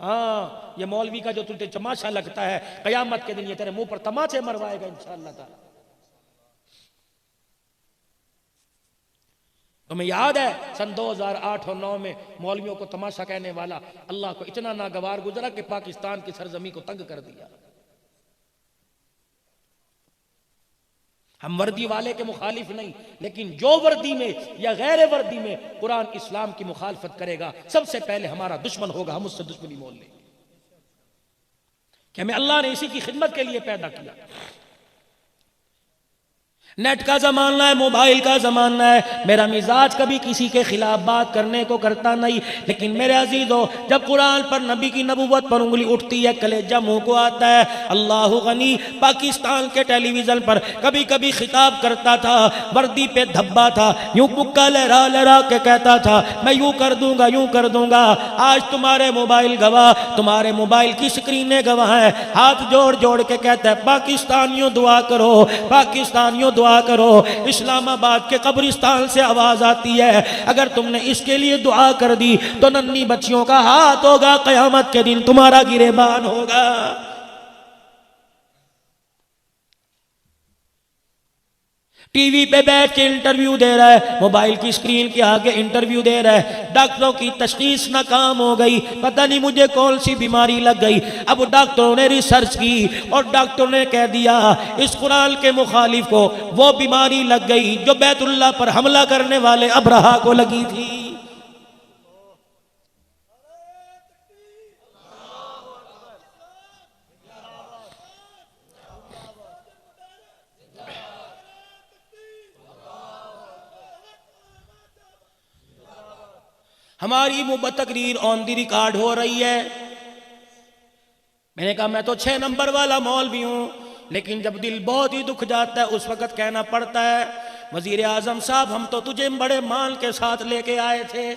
हाँ ये मौलवी का जो तुझे तमाशा लगता है, कयामत के दिन ये तेरे मुंह पर तमाचे मरवाएगा इंशाअल्लाह ताला। तुम्हें याद है सन 2008 और 9 में मौलवियों को तमाशा कहने वाला अल्लाह को इतना नागवार गुजरा कि पाकिस्तान की सरजमी को तंग कर दिया। हम वर्दी वाले के मुखालिफ नहीं, लेकिन जो वर्दी में या गैर वर्दी में कुरान इस्लाम की मुखालफत करेगा सबसे पहले हमारा दुश्मन होगा, हम उससे दुश्मनी मोल लेंगे कि हमें अल्लाह ने इसी की खिदमत के लिए पैदा किया। नेट का जमाना है, मोबाइल का जमाना है, मेरा मिजाज कभी किसी के खिलाफ बात करने को करता नहीं, लेकिन मेरे अजीजों जब कुरान पर नबी की नबूवत पर उंगली उठती है कलेजा मुंह को आता है। अल्लाह गनी पाकिस्तान के टेलीविजन पर कभी कभी खिताब करता था, वर्दी पे धब्बा था, यूं मुक्का लहरा लहरा के कहता था मैं यूं कर दूंगा यूं कर दूंगा। आज तुम्हारे मोबाइल गवाह, तुम्हारे मोबाइल की स्क्रीनें गवाह है, हाथ जोड़ जोड़ के कहता है पाकिस्तानियों दुआ करो, पाकिस्तानियों दुआ करो। इस्लामाबाद के कब्रिस्तान से आवाज आती है अगर तुमने इसके लिए दुआ कर दी तो नन्ही बच्चियों का हाथ होगा, कयामत के दिन तुम्हारा गिरेबान होगा। टीवी पे बैठ के इंटरव्यू दे रहा है, मोबाइल की स्क्रीन के आगे इंटरव्यू दे रहा है, डॉक्टरों की तशखीस नाकाम हो गई, पता नहीं मुझे कौन सी बीमारी लग गई। अब डॉक्टरों ने रिसर्च की और डॉक्टरों ने कह दिया इस कुरान के मुखालिफ को वो बीमारी लग गई जो बैतुल्लाह पर हमला करने वाले अब्रहा को लगी थी। हमारी मुबत तकरीर ऑन दी रिकॉर्ड हो रही है। मैंने कहा मैं तो 6 नंबर वाला मौलवी हूं, लेकिन जब दिल बहुत ही दुख जाता है उस वक्त कहना पड़ता है वजीर आजम साहब हम तो तुझे बड़े मान के साथ लेके आए थे,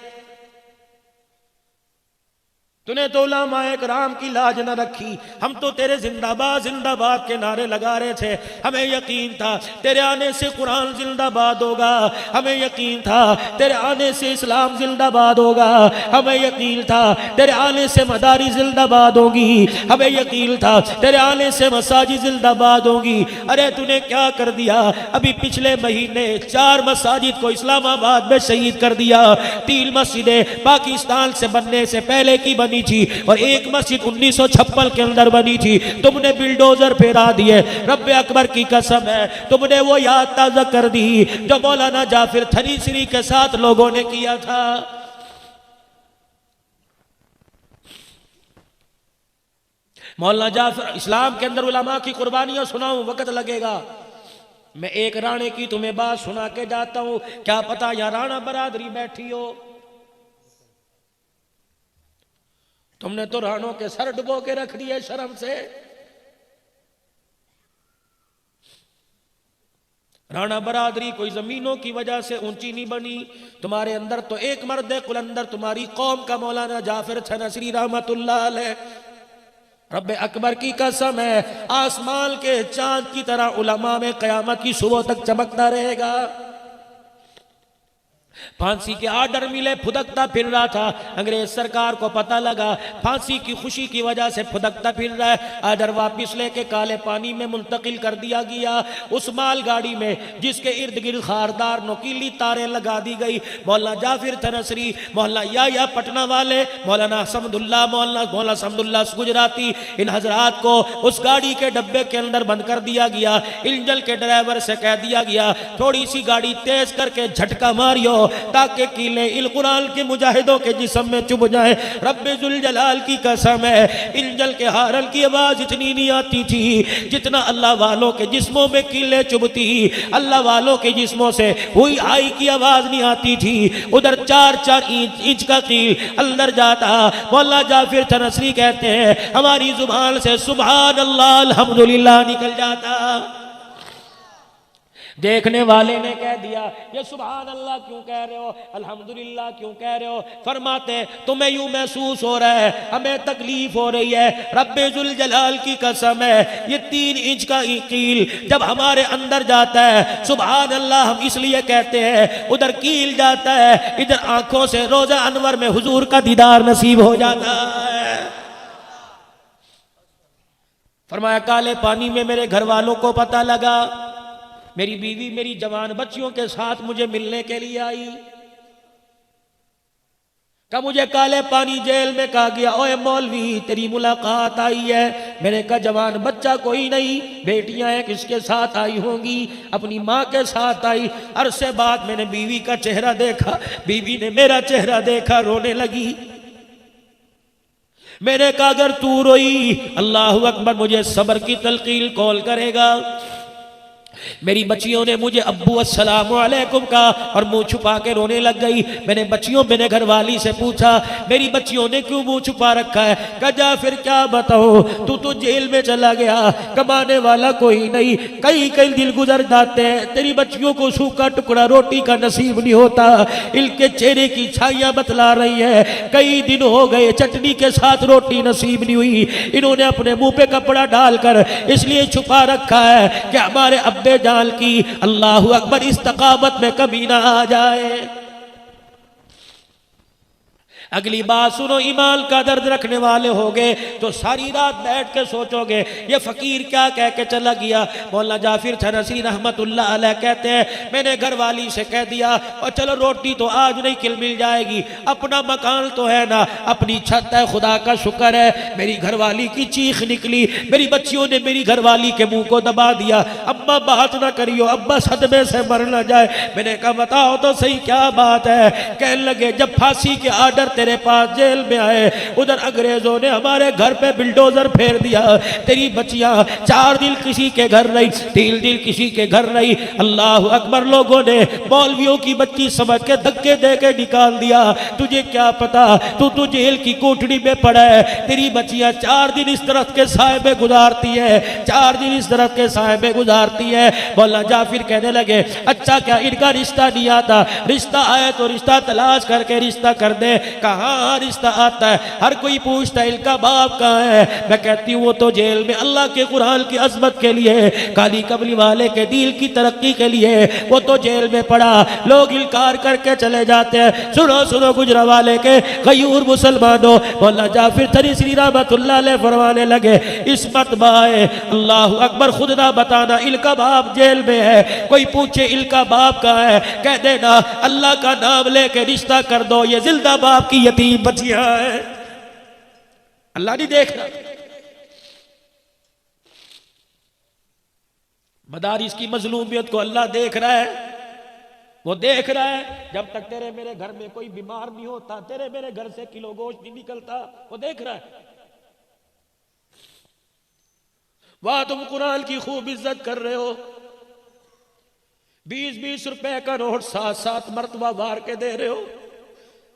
तूने तो उलमाए कराम की लाज न रखी, हम तो तेरे जिंदाबाद जिंदाबाद के नारे लगा रहे थे, हमें यकीन था तेरे आने से कुरान जिंदाबाद होगा, हमें यकीन था तेरे आने से इस्लाम जिंदाबाद होगा, हमें यकीन था तेरे आने से मदारी जिंदाबाद होगी, हमें यकीन था तेरे आने से मसाजिद जिंदाबाद होगी। अरे तूने क्या कर दिया, अभी पिछले महीने 4 मसाजिद को इस्लामाबाद में शहीद कर दिया, 3 मस्जिदें पाकिस्तान से बनने से पहले की बनी थी और 1 मस्जिद 1956 के अंदर बनी थी, तुमने बिल्डोजर फेरा दिए। रब्बे अकबर की कसम है तुमने वो याद ताजा कर दी जो मौलाना जाफिर थनीसरी के साथ लोगों ने किया था। मौलाना जाफिर इस्लाम के अंदर उलमा की कुर्बानियां सुनाऊं वक्त लगेगा। मैं एक राणे की तुम्हें बात सुना के जाता हूं, क्या पता यहां राणा बरादरी बैठी हो। तुमने तो रानों के सर डुबो के रख दिए शर्म से। राणा बरादरी कोई जमीनों की वजह से ऊंची नहीं बनी, तुम्हारे अंदर तो एक मर्द कुलंदर तुम्हारी कौम का मौलाना जाफिर नसरी रहमतुल्लाह अलैह। रब अकबर की कसम है, आसमान के चांद की तरह उलमा में कयामत की सुबह तक चमकता रहेगा। फांसी के आर्डर मिले, फुदकता फिर रहा था। अंग्रेज सरकार को पता लगा फांसी की खुशी की वजह से फुदकता फिर रहा है। आर्डर वापिस लेके काले पानी में मुंतकिल कर दिया गया। उस मालगाड़ी में जिसके इर्द गिर्द खारदार नोकीली तारें लगा दी गई। मौलाना जाफिर तनसरी, मौलाना या पटना वाले, मौलाना समदुल्ला, मौलाना समदुल्ला गुजराती, इन हजरात को उस गाड़ी के डब्बे के अंदर बंद कर दिया गया। इंजन के ड्राइवर से कह दिया गया थोड़ी सी गाड़ी तेज करके झटका मारियो ताकि कीले इल कुरान के मुजाहिदों के जिस्म में चुभ जाए। रब्बे जुल जलाल की कसम है, इंजन के हारन की आवाज इतनी नहीं आती थी जितना अल्लाह वालों के जिस्मों में कीले चुभती। अल्लाह वालों के जिस्मों से हुई आई की आवाज नहीं आती थी। उधर 4-4 इंच का कील अंदर जाता। मौलाना जाफिर तनसरी कहते हैं हमारी जुबान से सुभान अल्लाह अल्हम्दुलिल्लाह निकल जाता। देखने वाले ने कह दिया ये सुभान अल्लाह क्यों कह रहे हो, अल्हम्दुलिल्लाह क्यों कह रहे हो? फरमाते तुम्हें यूं महसूस हो रहा है, हमें तकलीफ हो रही है। रब्बे जुल जलाल की कसम है, ये 3 इंच का कील जब हमारे अंदर जाता है सुभान अल्लाह हम इसलिए कहते हैं। उधर कील जाता है, इधर आंखों से रोजा अनवर में हुजूर का दीदार नसीब हो जाता है। फरमाया काले पानी में मेरे घर वालों को पता लगा, मेरी बीवी मेरी जवान बच्चियों के साथ मुझे मिलने के लिए आई। कहा मुझे काले पानी जेल में कहा गया ओए मौलवी तेरी मुलाकात आई है। मैंने कहा जवान बच्चा कोई नहीं, बेटियां हैं किसके साथ आई होंगी? अपनी माँ के साथ आई। अरसे बाद मैंने बीवी का चेहरा देखा, बीवी ने मेरा चेहरा देखा, रोने लगी। मैंने कहा अगर तू रोई अल्लाहु अकबर मुझे सब्र की तलकीन कौल करेगा। मेरी बच्चियों ने मुझे अब्बू अस्सलामु अलैकुम कहा और मुंह छुपा के रोने लग गई। मैंने घरवाली से पूछा मेरी बच्चियों ने क्यों मुंह छुपा रखा है? कहा फिर क्या बताओ, तू तो जेल में चला गया, कमाने वाला कोई नहीं, कई कई दिन गुजर जाते हैं, तेरी बच्चियों को सूखा टुकड़ा रोटी का नसीब नहीं होता। इनके चेहरे की छाइयां बतला रही है कई दिन हो गए चटनी के साथ रोटी नसीब नहीं हुई। इन्होंने अपने मुंह पे कपड़ा डालकर इसलिए छुपा रखा है कि हमारे अब्बे जाल की अल्लाहु अकबर इस तकाबत में कभी ना आ जाए। अगली बात सुनो, ईमान का दर्द रखने वाले होगे तो सारी रात बैठ के सोचोगे ये फकीर क्या कह के चला गया। मौलाना जाफिर तनसरी रहमतुल्लाह अलैह कहते हैं मैंने घरवाली से कह दिया और चलो रोटी तो आज नहीं किल मिल जाएगी, अपना मकान तो है ना, अपनी छत है, खुदा का शुक्र है। मेरी घरवाली की चीख निकली, मेरी बच्चियों ने मेरी घरवाली के मुंह को दबा दिया, अब्बा बात ना करियो, अब्बा सदमे से मर ना जाए। मैंने कहा बताओ तो सही क्या बात है? कहने लगे जब फांसी के आर्डर तेरे पास जेल में आए उधर अंग्रेजों ने हमारे घर पे बिल्डोजर फेर दिया, तेरी बच्चियां 4 दिन किसी के घर रही, 3 दिन किसी के घर रही। अल्लाह अकबर, लोगों ने मौलवियों की बच्ची समझ के धक्के दे के निकाल दिया। तुझे क्या पता तू जेल की कोठड़ी में पड़ा है, तेरी बच्चियां 4 दिन इस दरख्त के साए में गुजारती है, 4 दिन इस दरख्त के साए में गुजारती है। मौलाना जाफिर कहने लगे अच्छा क्या इनका रिश्ता नहीं आता? रिश्ता आए तो रिश्ता तलाश करके रिश्ता कर दे। कहाँ रिश्ता आता है? हर कोई पूछता है इनका बाप कहाँ है? मैं कहती हूँ वो तो जेल में अल्लाह के कुरान की अजमत के लिए, काली कमली वाले के दिल की तरक्की के लिए वो तो जेल में पड़ा। लोग इनकार करके चले जाते हैं। सुनो सुनो गुजरा वाले के गयूर मुसलमानों, मौलाना जाफिर तनसरी रहमतुल्लाह अलैह फरमाने लगे इस मतबाए अल्लाह अकबर खुद ना बताना इनका बाप जेल में है। कोई पूछे इनका बाप कहाँ है, कह देना अल्लाह का नाम लेके रिश्ता कर दो, ये जिंदा बाप की यतीम बच्चियां है। अल्लाह नहीं देख रहा? मदारिस की मजलूमियत को अल्लाह देख रहा है। वो देख रहा है जब तक तेरे मेरे घर में कोई बीमार नहीं होता, तेरे मेरे घर से किलो गोश्त नहीं निकलता, वो देख रहा है। वाह तुम कुरान की खूब इज्जत कर रहे हो, 20-20 रुपए का नोट 7-7 मरतबा वार के दे रहे हो।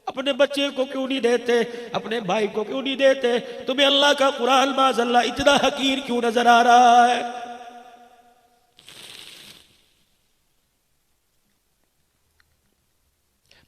अपने बच्चे को क्यों नहीं देते, अपने भाई को क्यों नहीं देते? तुम्हें अल्लाह का कुरान माज़अल्लाह इतना हकीर क्यों नजर आ रहा है?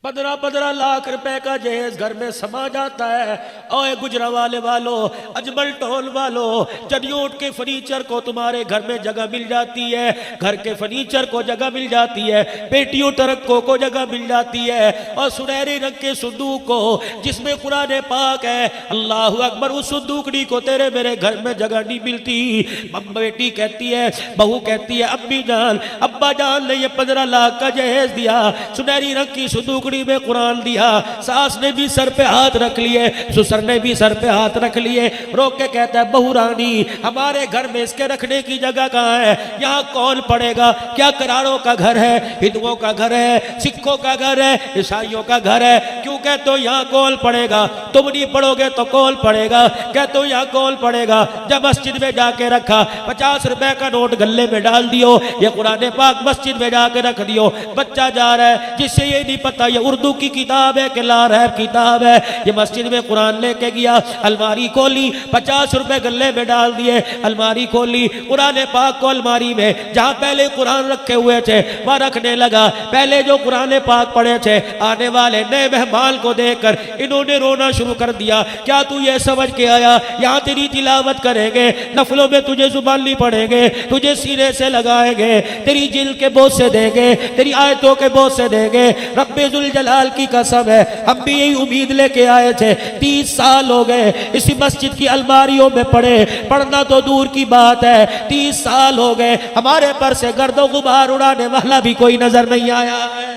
15-15 लाख रुपए का जहेज घर में समा जाता है। ओए गुजरा वाले वालों, अजमल टोल वालों, चनियोट के फर्नीचर को तुम्हारे घर में जगह मिल जाती है, घर के फर्नीचर को जगह मिल जाती है, पेटियों टरकों को जगह मिल जाती है, और सुनहरे रंग के सुंदूक को जिसमें कुरान पाक है, अल्लाह अकबर, उस सुंदूकड़ी को तेरे मेरे घर में जगह नहीं मिलती। बेटी कहती है, बहू कहती है, अम्मी जान अब्बा जान ने ये 15 लाख का जहेज दिया, सुनहरी रंग की सुंदूक में कुरान दिया। सास ने भी सर पे हाथ रख लिए, ससुर ने भी सर पे हाथ रख लिए। रोक के कहता है, बहू रानी हमारे घर में इसके रखने की जगह कहाँ है? यहाँ कौन पड़ेगा? क्या करारों का घर है, हिंदुओं का घर है, सिखों का घर है, ईसाइयों का घर है? क्यों कहते हो यहाँ कौन पड़ेगा? तुम नहीं पढ़ोगे तो कौन पड़ेगा? कहते हो यहाँ कौन पड़ेगा? जब मस्जिद में जाके रखा, 50 रुपए का नोट गले में डाल दियो, ये कुरान पाक मस्जिद में जाके रख दियो। बच्चा जा रहा है, जिससे ये नहीं पता ये उर्दू की किताब है कि लारैब किताब है। ये मस्जिद में कुरान लेके गया, अलमारी खोली, 50 रुपए गले में डाल दिए, अलमारी खोली, कुरान पाक को अलमारी में जहां पहले कुरान रखे हुए थे वहां रखने लगा। पहले जो कुरान पाक पढ़े थे, आने वाले नए मेहमान को देखकर इन्होंने रोना शुरू कर दिया। क्या तू ये समझ के आया यहाँ तेरी तिलावत करेंगे, नफलों में तुझे जुबान नहीं पढ़ेंगे, तुझे सीने से लगाएंगे, तेरी जिल के बोझ से देंगे, तेरी आयतों के बोझ से देंगे। रब्बे जुल जलाल की कसम है, हम भी यही उम्मीद लेके आए थे। 30 साल हो गए इसी मस्जिद की अलमारियों में पड़े, पढ़ना तो दूर की बात है, 30 साल हो गए हमारे पर से गर्दो गुबार उड़ाने वाला भी कोई नजर नहीं आया है।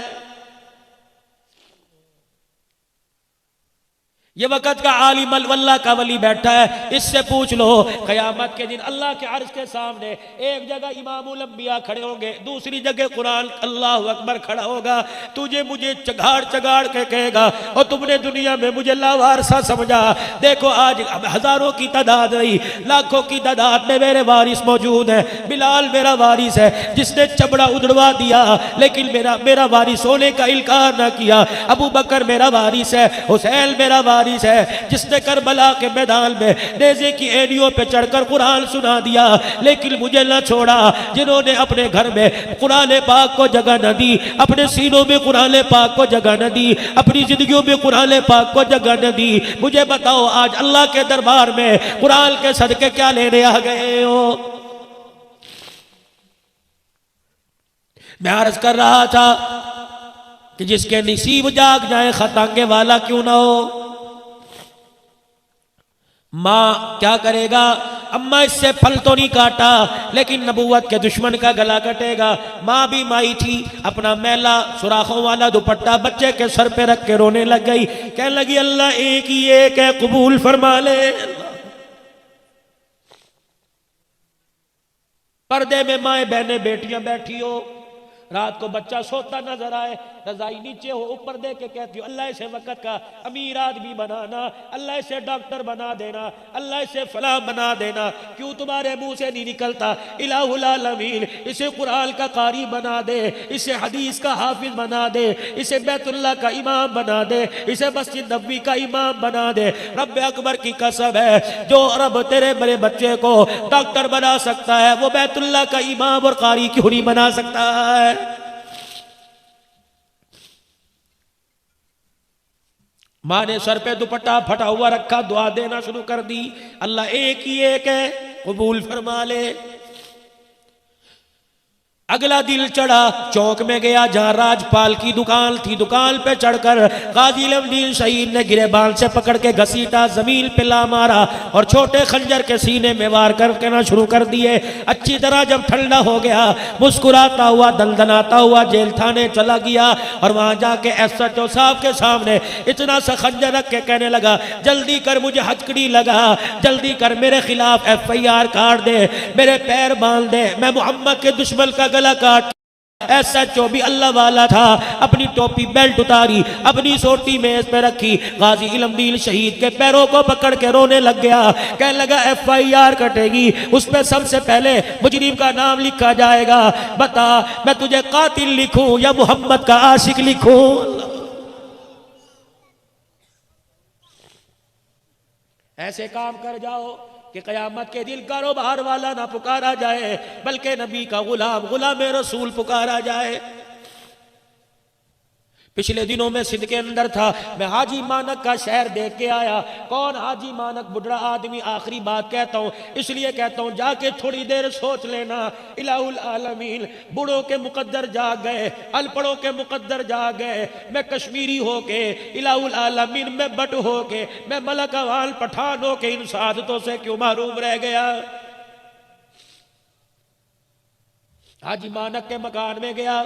ये वक़्त का आलिम अल्लाह का वली बैठा है, इससे पूछ लो क़यामत के दिन अल्लाह के अर्श के सामने एक जगह इमामुल अंबिया खड़े होंगे, दूसरी जगह कुरान अल्लाह अकबर खड़ा होगा। तुझे मुझे चगाड़ चगाड़ के कहेगा, और तुमने दुनिया में मुझे लावारसा समझा। देखो आज हजारों की तादाद नहीं, लाखों की तादाद में मेरे वारिस मौजूद है। बिलाल मेरा वारिस है, जिसने चमड़ा उधड़वा दिया लेकिन मेरा वारिस होने का इनकार ना किया। अबू बकर मेरा वारिस है, हुसैन मेरा वारिस है, जिसने करबला के मैदान में नेज़े की एड़ियों पे चढ़कर कुरान सुना दिया लेकिन मुझे न छोड़ा। जिन्होंने अपने घर में कुरान पाक को जगह न दी, अपने सीनों में कुरान पाक को जगह न दी, अपनी जिंदगियों में कुरान पाक को जगह न दी, मुझे बताओ आज अल्लाह के दरबार में कुरान के सदके क्या लेने आ गए हो? मैं अर्ज कर रहा था कि जिसके नसीब जाग जाए खतांगे वाला क्यों ना हो। माँ क्या करेगा? अम्मा इससे फल तो नहीं काटा लेकिन नबूवत के दुश्मन का गला कटेगा। माँ भी माई थी, अपना मैला सुराखों वाला दुपट्टा बच्चे के सर पे रख के रोने लग गई, कहने लगी अल्लाह एक ही एक है, कबूल फरमा ले। पर्दे में माए बहने बेटियां बैठी हो, रात को बच्चा सोता नजर आए, रजाई नीचे हो, ऊपर देख के कहती हो अल्लाह इसे वक़्त का अमीर आदमी बनाना, अल्लाह इसे डॉक्टर बना देना, अल्लाह इसे फलां बना देना। क्यों तुम्हारे मुंह से नहीं निकलता इलाहुल आलमीन इसे कुरान का कारी बना दे, इसे हदीस का हाफिज बना दे, इसे बैतुल्लाह का इमाम बना दे, इसे मस्जिद नबवी का इमाम बना दे। रब अकबर की कसम है, जो रब तेरे बड़े बच्चे को डॉक्टर बना सकता है वो बैतुल्लाह का इमाम और कारी क्यों नहीं बना सकता है? माँ ने सर पे दुपट्टा फटा हुआ रखा, दुआ देना शुरू कर दी, अल्लाह एक ही एक है, कबूल फरमा ले। अगला दिल चढ़ा, चौक में गया जहां राजपाल की दुकान थी, दुकान पे चढ़कर गाजी इल्मुद्दीन शहीद ने गिरेबान से पकड़ के घसीटा, जमीन पे ला मारा और छोटे खंजर के सीने में वार करना शुरू कर दिए। अच्छी तरह जब ठंडा हो गया, मुस्कुराता हुआ दंदनाता हुआ जेल थाने चला गया और वहां जाके एसएचओ साहब के सामने इतना सा खंजर रख के कहने लगा जल्दी कर, मुझे हथकड़ी लगा, जल्दी कर, मेरे खिलाफ FIR काट दे, मेरे पैर बांध दे, मैं मोहम्मद के दुश्मन का काट। एसएचओ भी अल्लाह वाला था, अपनी टोपी बेल्ट उतारी, अपनी सोटी मेज पे रखी, गाजी इल्मुद्दीन शहीद के पैरों को पकड़ के रोने लग गया। कहने लगा FIR कटेगी, उस पे सबसे पहले मुजरिम का नाम लिखा जाएगा, बता मैं तुझे कातिल लिखूं या मोहम्मद का आशिक लिखूं? ऐसे काम कर जाओ कि क़यामत के दिन कारोबार वाला ना पुकारा जाए, बल्कि नबी का गुलाम रसूल पुकारा जाए। पिछले दिनों में सिंध के अंदर था, मैं हाजी मानक का शहर देख के आया। कौन हाजी मानक? बुढ़ा आदमी। आखिरी बात कहता हूँ, इसलिए कहता हूँ जाके थोड़ी देर सोच लेना। इलाहुल आलमीन, बूढ़ों के मुकद्दर जाग गए, अनपढ़ों के मुकद्दर जाग गए। मैं कश्मीरी होके, इलाहुल आलमीन में बट होके, मैं मलक अवाल पठान होके इन सादतों से क्यों महरूम रह गया? हाजी मानक के मकान में गया,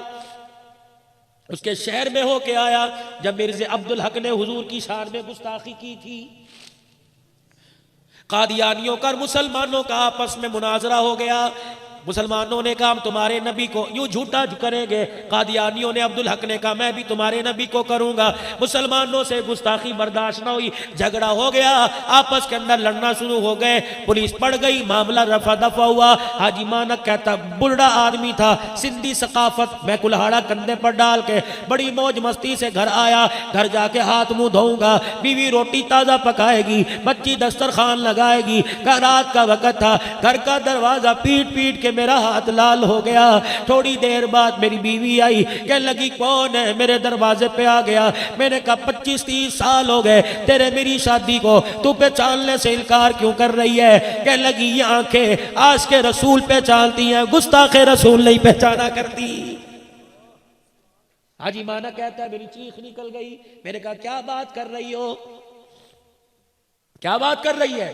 उसके शहर में होके आया। जब मिर्ज़ा अब्दुल हक ने हुजूर की शान में गुस्ताखी की थी, कादियानियों का मुसलमानों का आपस में मुनाजरा हो गया। मुसलमानों ने कहा हम तुम्हारे नबी को यूं झूठा करेंगे, कादियानियों ने, अब्दुल हक ने कहा मैं भी तुम्हारे नबी को करूंगा। मुसलमानों से गुस्ताखी बर्दाश्त न हुई, झगड़ा हो गया, आपस के अंदर लड़ना शुरू हो गए, पुलिस पड़ गई, मामला रफा दफा हुआ। हाजी मानक कहता बुढ़ा आदमी था, सिंधी सकाफत, मैं कुल्हाड़ा कंधे पर डाल के बड़ी मौज मस्ती से घर आया। घर जाके हाथ मुंह धोऊंगा, बीवी रोटी ताज़ा पकाएगी, बच्ची दस्तरखान लगाएगी। रात का वक्त था, घर का दरवाजा पीट पीट के मेरा हाथ लाल हो गया। थोड़ी देर बाद मेरी बीवी आई, कहने लगी कौन है? मेरे दरवाजे पे आ गया। मैंने कहा 25-30 साल हो गए तेरे मेरी शादी को, तू पहचानने से इनकार क्यों कर रही है? कहने लगी ये आंखें आज के रसूल पहचानती हैं, गुस्ताखे रसूल नहीं पहचाना करती। हाजी माना कहता है मेरी चीख निकल गई। मैंने कहा क्या बात कर रही हो, क्या बात कर रही है?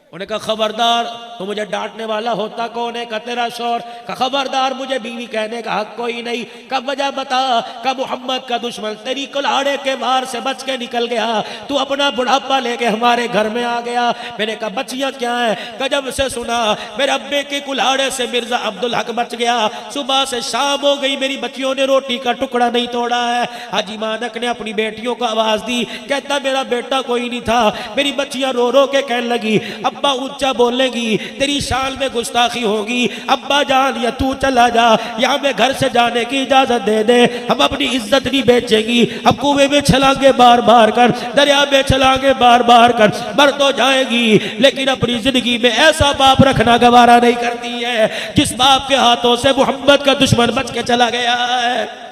उन्होंने कहा खबरदार, तो मुझे डांटने वाला होता कौन है? का तेरा शौहर। का खबरदार, मुझे बीवी कहने का हक कोई नहीं। कब वजह बता? का मोहम्मद का दुश्मन तेरी कुल्हाड़े के वार से बच के निकल गया, तू अपना बुढ़ापा लेके हमारे घर में आ गया। मैंने कहा बच्चियां क्या है? का जब से सुना मेरे अब्बे के कुल्हाड़े से मिर्जा अब्दुल हक बच गया, सुबह से शाम हो गई, मेरी बच्चियों ने रोटी का टुकड़ा नहीं तोड़ा है। हाजी मानक ने अपनी बेटियों को आवाज दी, कहता मेरा बेटा कोई नहीं था। मेरी बच्चियां रो रो के कहने लगी अब्बा ऊंचा बोलेगी, तेरी शान में गुस्ताखी होगी, अब्बा जान या तू चला जा, या हमें घर से जाने की इजाजत दे दे, हम अपनी इज्जत नहीं बेचेंगी। अब कुएं में छलांगे बार बार कर, दरिया में छलांगे बार बार कर, मर तो जाएगी लेकिन अपनी जिंदगी में ऐसा बाप रखना गवारा नहीं करती है जिस बाप के हाथों से मोहम्मद का दुश्मन बच के चला गया है।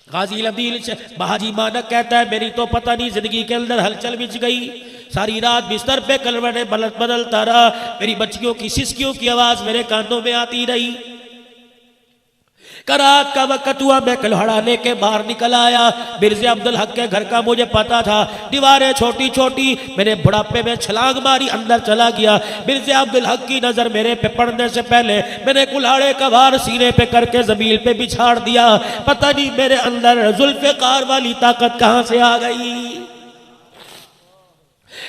गाजी लबील हाजी मानक कहता है मेरी तो पता नहीं जिंदगी के अंदर हलचल बिछ गई, सारी रात बिस्तर पे कलवटे बदलता रहा, मेरी बच्चियों की सिसकियों की आवाज मेरे कानों में आती रही। रात का वक्त हुआ, मैं कुल्हाड़ा लेके बाहर निकल आया। मिर्ज़ा अब्दुल हक के घर का मुझे पता था, दीवारें छोटी छोटी, मैंने बुढ़ापे में छलांग मारी, अंदर चला गया। मिर्ज़ा अब्दुल हक की नजर मेरे पे पड़ने से पहले मैंने कुल्हाड़े का वार सीने पे करके जमीन पे बिछाड़ दिया। पता नहीं मेरे अंदर जुल्फ़िकार वाली ताकत कहां से आ गई।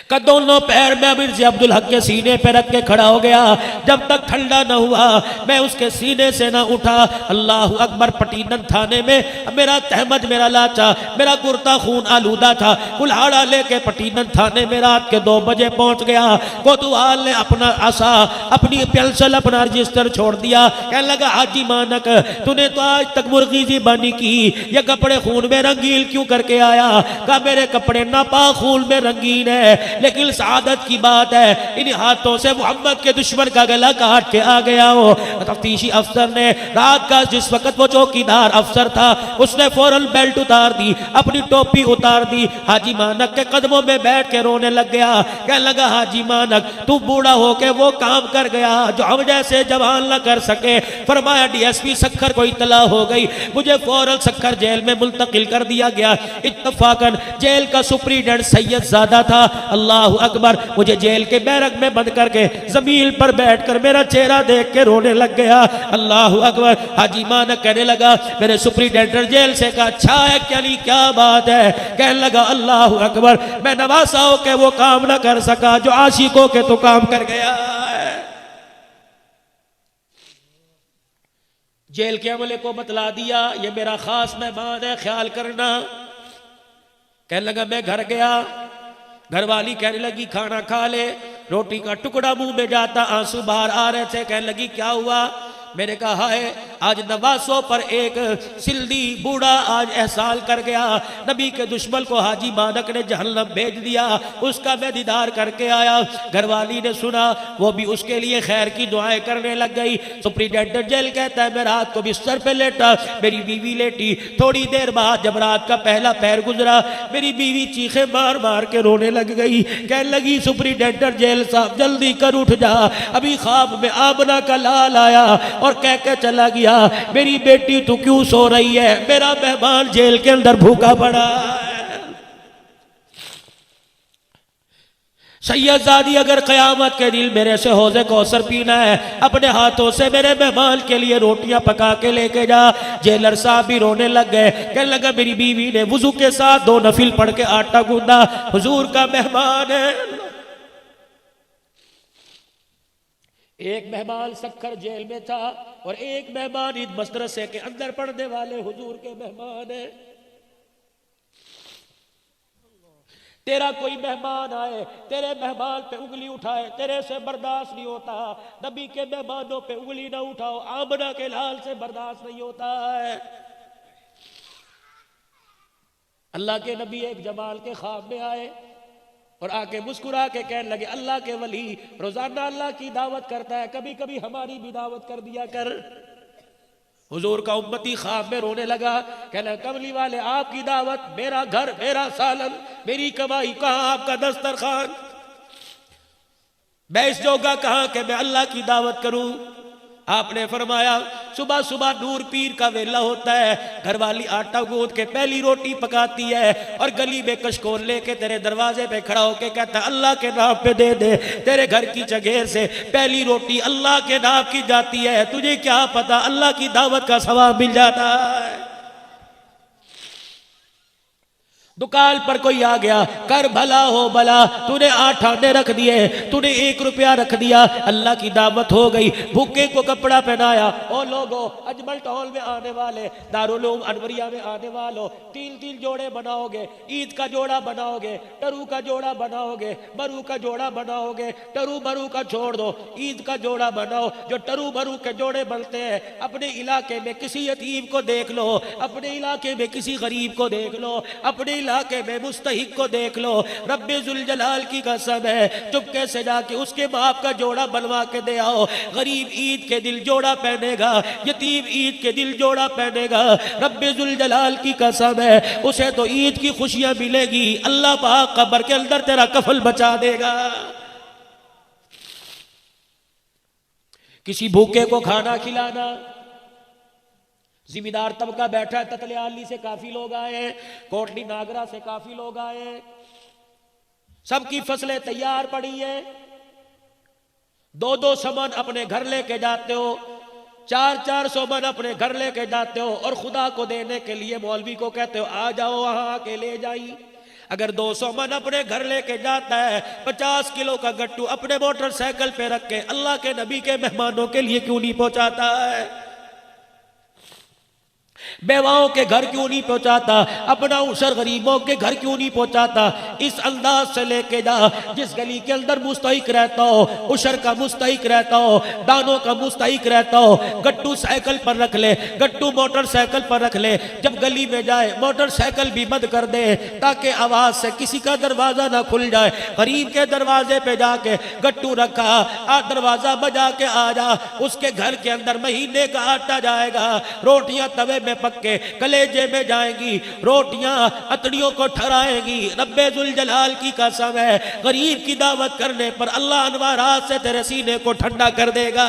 का दोनों पैर में मिर्ज़ा अब्दुल हक के सीने पे रख के खड़ा हो गया। जब तक ठंडा न हुआ मैं उसके सीने से न उठा। अल्लाह अकबर। पटीनन थाने में मेरा तहमद, मेरा लाचा, मेरा कुर्ता खून आलूदा था। कुल्हाड़ा लेके पटीनन थाने में रात के 2 बजे पहुंच गया। कोतवाल ने अपना आसा, अपनी पेंसिल, अपना रजिस्टर छोड़ दिया। कहने लगा हाजी मानक तूने तो आज तक मुर्गी ज़िबानी की, ये कपड़े खून में रंगीन क्यों करके आया? कहा मेरे कपड़े नापाक खून में रंगीन है, लेकिन सादत की बात है इन हाथों से मोहम्मद के दुश्मन का गला काट के आ गया हो। तफ्तीशी अफसर ने रात का, जिस वक्त वो चौकीदार अफसर था, उसने फौरन बेल्ट उतार दी, अपनी टोपी उतार दी, हाजी मानक के कदमों में बैठ के रोने लग गया। कहने लगा हाजी मानक तू बूढ़ा होके वो काम कर गया जो हम जैसे जवान न कर सके। फरमाया डीएसपी सक्खर को इत्तला हो गई, मुझे फौरन सक्खर जेल में मुंतकिल कर दिया गया। इत्तफाकन जेल का सुप्रीडेंट सैयद ज़ादा था। अल्लाह अकबर। मुझे जेल के बैरक में बंद करके जमीन पर बैठकर मेरा चेहरा देख के रोने लग गया। अल्लाह अकबर। हाजी मानक कहने लगा, मेरे सुप्रीडेंटर जेल से कहा अच्छा है क्या नहीं, क्या बात है? कहने लगा अल्लाह अकबर, मैं नवासाओं के वो काम ना कर सका जो आशिकों के तो काम कर गया है। जेल के अमले को बतला दिया ये मेरा खास मेहमान है, ख्याल करना। कहने लगा मैं घर गया, घरवाली कहने लगी खाना खा ले। रोटी का टुकड़ा मुंह में जाता, आंसू बाहर आ रहे थे। कहने लगी क्या हुआ? मैंने कहा हाय आज नवासों पर एक सिल्दी बूढ़ा आज एहसाल कर गया, नबी के दुश्मन को हाजी मानक ने जहन्नम भेज दिया, उसका मैं दीदार करके आया। घरवाली ने सुना, वो भी उसके लिए खैर की दुआएं करने लग गई। सुप्रिंटेंडेंट जेल कहता है मैं रात को बिस्तर पे लेटा, मेरी बीवी लेटी, थोड़ी देर बाद जब रात का पहला पैर गुजरा, मेरी बीवी चीखे मार मार के रोने लग गई। कहने लगी सुप्रिंटेंडेंट जेल साहब जल्दी कर उठ जा, अभी ख्वाब में आमना का लाल आया और कह के चला गया मेरी बेटी तू क्यों सो रही है, मेरा मेहमान जेल के अंदर भूखा पड़ा है। सैयदजादी अगर क़यामत के दिन मेरे से हौज़े कौसर पीना है, अपने हाथों से मेरे मेहमान के लिए रोटियां पका के लेके जा। जेलर साहब भी रोने लग गए, कहने लगा मेरी बीवी ने वुज़ू के साथ 2 नफिल पढ़ के आटा गूंदा, हुजूर का मेहमान है। एक मेहमान सक्खर जेल में था और एक मेहमान ईद मदरसे के अंदर पढ़ने वाले हुजूर के मेहमान है। तेरा कोई मेहमान आए, तेरे मेहमान पे उंगली उठाए, तेरे से बर्दाश्त नहीं होता। नबी के मेहमानों पे उंगली ना उठाओ, आमना के लाल से बर्दाश्त नहीं होता है। अल्लाह के नबी एक जमाल के ख्वाब में आए और आके मुस्कुरा के कहने लगे अल्लाह के वली रोजाना अल्लाह की दावत करता है, कभी कभी हमारी भी दावत कर दिया कर। हुजूर का उम्मती ख्वाब में रोने लगा, कहना कमली वाले आपकी दावत, मेरा घर, मेरा सालन, मेरी कमाई, कहाँ आपका दस्तरखान, मैं इस जोगा कहाँ के मैं अल्लाह की दावत करूं। आपने फरमाया सुबह सुबह नूर पीर का वेला होता है, घरवाली आटा गूंद के पहली रोटी पकाती है और गली में कशकोल लेके तेरे दरवाजे पे खड़ा होके कहता है अल्लाह के नाम पे दे दे, तेरे घर की चगेर से पहली रोटी अल्लाह के नाम की जाती है, तुझे क्या पता अल्लाह की दावत का सवाब मिल जाता है। दुकान पर कोई आ गया, कर भला हो भला, तूने 8 आने रख दिए, तूने 1 रुपया रख दिया, अल्लाह की दावत हो गई। भूखे को कपड़ा पहनाया, ओ लोगो अजमल टॉल में आने वाले, दारुल उलूम अनवरिया में आने वालों, 3-3 जोड़े बनाओगे, ईद का जोड़ा बनाओगे, टरू का जोड़ा बनाओगे, बरू का जोड़ा बनाओगे, टरू बरू का छोड़ दो, ईद का जोड़ा बनाओ। जो टरू बरू के जोड़े बनते हैं, अपने इलाके में किसी यतीम को देख लो, अपने इलाके में किसी गरीब को देख लो, अपने इलाके में मुस्तहिक को देख लो, रब्बे जुल जलाल की कसम है चुपके से जाके उसके बाप का जोड़ा बनवा के दे आओ। गरीब ईद के दिल जोड़ा पहनेगा, यतीम ईद के दिल जोड़ा पहनेगा, रब्बे जुल जलाल की कसम है उसे तो ईद की खुशियां मिलेगी, अल्लाह पाक कब्र के अंदर तेरा कफल बचा देगा। किसी भूखे को खाना खिलाना, जिम्मेदार तबका बैठा है, ततलियाली से काफी लोग आए हैं, कोटली नागरा से काफी लोग आए हैं, सबकी फसलें तैयार पड़ी है, 2-2 समन अपने घर लेके जाते हो, 4-4 समन अपने घर लेके जाते हो और खुदा को देने के लिए मौलवी को कहते हो आ जाओ वहां आके ले जाई। अगर 200 मन अपने घर लेके जाता है, 50 किलो का गट्टू अपने मोटरसाइकिल पे रख के अल्लाह के नबी के मेहमानों के लिए क्यों नहीं पहुंचाता है? बेवाओं के घर क्यों नहीं पहुंचाता? अपना उसर गरीबों के घर क्यों नहीं पहुंचाता? इस अंदाज से लेके जा, जिस गली के अंदर मुस्तहिक रहता हो, उसर का मुस्तहिक रहता हो, दानों का मुस्तहिक रहता हो, गट्टू साइकिल पर रख ले, गट्टू मोटरसाइकिल पर रख ले, जब गली में जाए मोटरसाइकिल भी बंद कर दे ताकि आवाज से किसी का दरवाजा ना खुल जाए। गरीब के दरवाजे पे जाके गट्टू रखा, दरवाजा बजा के आ जा, उसके घर के अंदर महीने का आटा जाएगा, रोटियां तवे में पक्के कलेजे में जाएंगी, रोटियां अतड़ियों को ठहराएंगी। रब्बे जुल जलाल की कसम है, गरीब की दावत करने पर अल्लाह अनवारात से तेरे सीने को ठंडा कर देगा।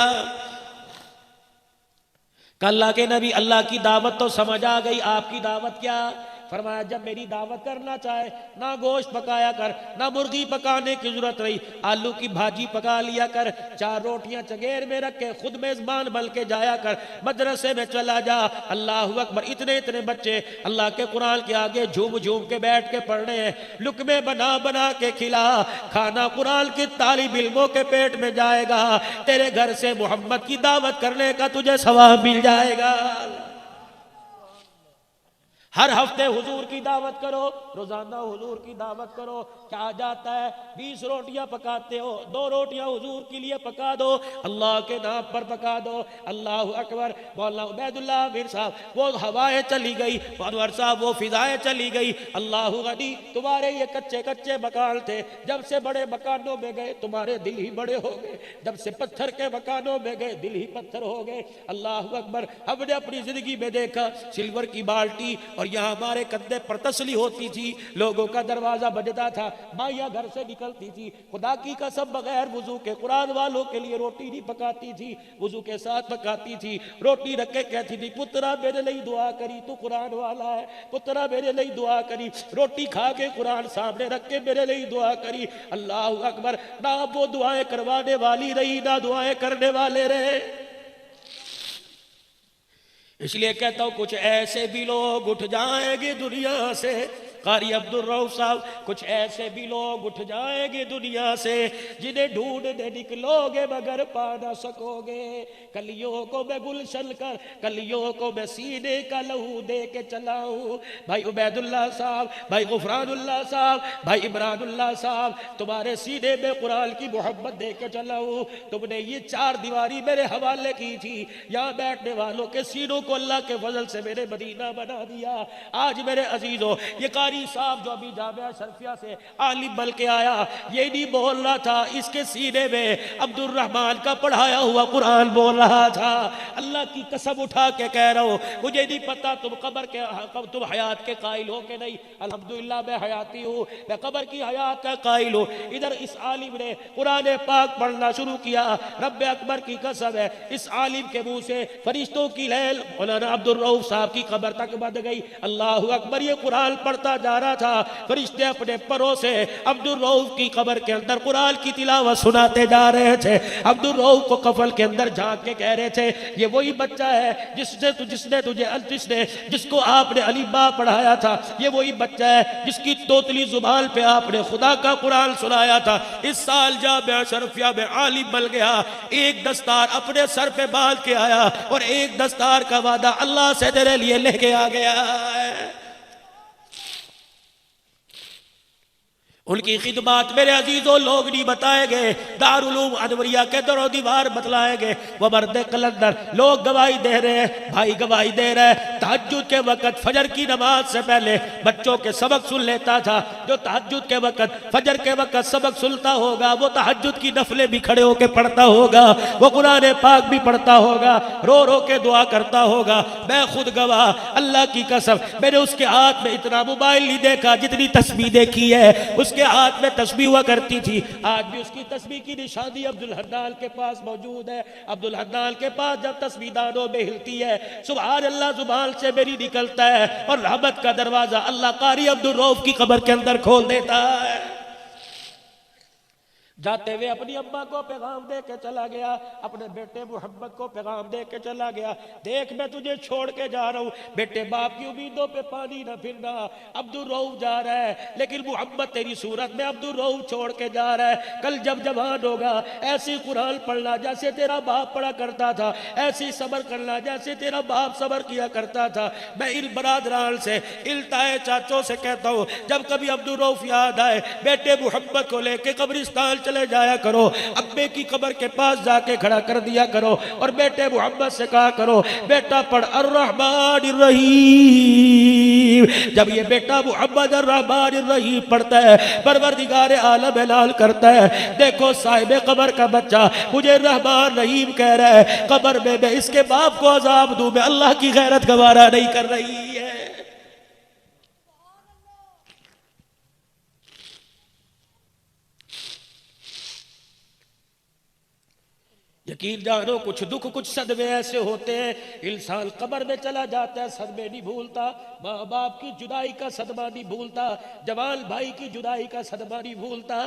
अल्लाह के नबी, अल्लाह की दावत तो समझ आ गई, आपकी दावत क्या? फरमाया जब मेरी दावत करना चाहे ना गोश्त पकाया कर, ना मुर्गी पकाने की जरूरत रही, आलू की भाजी पका लिया कर, 4 रोटियां चगेर में रख के खुद मेजबान बन के जाया कर, मदरसे में चला जा। अल्लाह अकबर। इतने इतने बच्चे अल्लाह के कुरान के आगे झूम झूम के बैठ के पढ़ रहे हैं, लुकमे बना बना के खिला, खाना कुरान की तालिब इल्मों के पेट में जाएगा, तेरे घर से मोहम्मद की दावत करने का तुझे सवाब मिल जाएगा। हर हफ्ते हुजूर की दावत करो, रोजाना हुजूर की दावत करो। क्या जाता है, 20 रोटियां पकाते हो, 2 रोटियां हुजूर के लिए पका दो, अल्लाह के नाम पर पका दो। अल्लाह अकबर। मौलाना उबैदुल्लाह अमीर साहब, वो हवाएं चली गई, अनवर साहब वो फिजाएं चली गई। अल्लाह गनी, तुम्हारे ये कच्चे कच्चे मकान थे, जब से बड़े मकानों में गए तुम्हारे दिल ही बड़े हो गए, जब से पत्थर के मकानों में गए दिल ही पत्थर हो गए। अल्लाह अकबर। हमने अपनी जिंदगी में देखा सिल्वर की बाल्टी और यहाँ हमारे कंधे पर तसली होती थी, लोगों का दरवाजा बजता था, माइया घर से निकलती थी, खुदा की कसम बगैर वुजू के कुरान वालों के लिए रोटी नहीं पकाती थी, वुजू के साथ पकाती थी। रोटी रख के कहती थी, पुत्रा मेरे लिए दुआ करी, तू कुरान वाला है, पुत्रा मेरे लिए दुआ करी। रोटी खा के कुरान सामने रख के मेरे लिए दुआ करी। अल्लाह अकबर। ना वो दुआएं करवाने वाली रही, ना दुआएं करने वाले रहे। इसलिए कहता हूं कुछ ऐसे भी लोग उठ जाएंगे दुनिया से, कारी अब्दुल रऊफ साहब, कुछ ऐसे भी लोग उठ जाएंगे दुनिया से जिन्हें ढूंढने निकलोगे मगर पा ना सकोगे। कलियों को मैं गुलशन कर, कलियों को मैं सीने का लहू दे के चलाऊं। भाई उबैदुल्लाह साहब, भाई गुफरानुल्लाह साहब, भाई इमरानुल्लाह साहब, तुम्हारे सीने में कुरान की मोहब्बत दे के चलाऊं। तुमने ये 4 दीवारी मेरे हवाले की थी, यहाँ बैठने वालों के सीनों को अल्लाह के फजल से मेरे मदीना बना दिया। आज मेरे अजीजों, ये कारी साहब जो अभी जामिया शरफिया से आलिम बल के आया, ये नहीं बोल रहा था, इसके सीने में अब्दुल रहमान का पढ़ाया हुआ कुरान बोल रहा था। अल्लाह की कसम उठा के कह रहा हूं, मुझे नहीं पता तुम कब्र के, तुम हयात के कायल हो के नहीं, अल्हम्दुलिल्लाह मैं हयाती हूं, मैं कब्र की हयात का कायल हूं। इधर इस आलिम ने कुरान पाक पढ़ना शुरू किया, रब अकबर की कसम है, इस आलिम के मुंह से फरिश्तों की लैल मौलाना अब्दुल रऊफ साहब की कब्र तक बंध गई। अल्लाह अकबर। ये कुरान पढ़ता जा रहा था, फरिश्ते अपने परों से अब्दुल रऊफ की कब्र के अंदर कुरान की तिलावत सुनाते जा रहे थे। अब्दुल रऊफ को कफल के अंदर झांक के कह रहे थे, ये वही बच्चा है जिसको आपने अलीबा पढ़ाया था, ये वही बच्चा है जिसकी तोतली जुबान पे आपने खुदा का कुरान सुनाया था। इस साल जामिया शरफिया में आलिम बन गया, एक दस्तार अपने सर पे बांध के आया और एक दस्तार का वादा अल्लाह से तेरे लिए लेके आ गया है। उनकी खिदमत मेरे अजीजों लोग नहीं बताएंगे, दारुल उलूम अनवरिया के दरो दीवार बतलाएंगे। वो मर्द कलंदर लोग गवाही दे रहे हैं, भाई गवाही दे रहे हैं। तहज्जुद के वक्त फजर की नमाज से पहले बच्चों के सबक सुन लेता था। जो तहज्जुद के वक्त फजर के वक्त सबक सुनता होगा, वो तहज्जुद की नफलें भी खड़े होकर पढ़ता होगा, वो कुरान पाक भी पढ़ता होगा, रो रो के दुआ करता होगा। मैं खुद गवाह, अल्लाह की कसम, मैंने उसके हाथ में इतना मोबाइल नहीं देखा जितनी तस्बीह देखी है। उसके हाथ में तस्बीह हुआ करती थी, आज भी उसकी तस्बीह की निशानी अब्दुल हन्नान के पास मौजूद है। अब्दुल हन्नान के पास जब तस्बीह दानों में हिलती है, सुभान अल्लाह जुबान से मेरी निकलता है और रहमत का दरवाजा अल्लाह कारी अब्दुल रऊफ की कब्र के अंदर खोल देता है। जाते हुए अपनी अम्मा को पैगाम दे के चला गया, अपने बेटे मोहम्मद को पैगाम दे के चला गया, देख मैं तुझे छोड़ के जा रहा हूँ, बेटे बाप की उम्मीदों पे पानी न फिरना। अब्दुल रऊफ जा रहा है, लेकिन मोहम्मद तेरी सूरत में अब्दुल रऊफ छोड़ के जा रहा है। कल जब जवान होगा ऐसी कुरान पढ़ना जैसे तेरा बाप पढ़ा करता था, ऐसी सब्र करना जैसे तेरा बाप सब्र किया करता था। मैं इन बरादरान से, इल्ताए चाचों से कहता हूँ, जब कभी अब्दुल रऊफ याद आए, बेटे मोहम्मद को लेके कब्रिस्तान चले जाया करो, अब्बे की कब्र के पास जाके खड़ा कर दिया करो और बेटे मोहम्मद से कहा करो, बेटा पढ़ अर्रहमानिर रहीम। जब ये बेटा मोहम्मद अर्रहमानिर रहीम पढ़ता है, परवरदिगार आलम ऐलान करता है, देखो साहिब कब्र का बच्चा मुझे रहमान रहीम कह रहा है, कब्र में मैं इसके बाप को अजाब दूं, मैं अल्लाह की गैरत गवारा नहीं कर रही है। यकीन जानो, कुछ दुख कुछ सदमे ऐसे होते हैं, इंसान कब्र में चला जाता है, सदमे नहीं भूलता, माँ बाप की जुदाई का सदमा नहीं भूलता, जवान भाई की जुदाई का सदमा नहीं भूलता।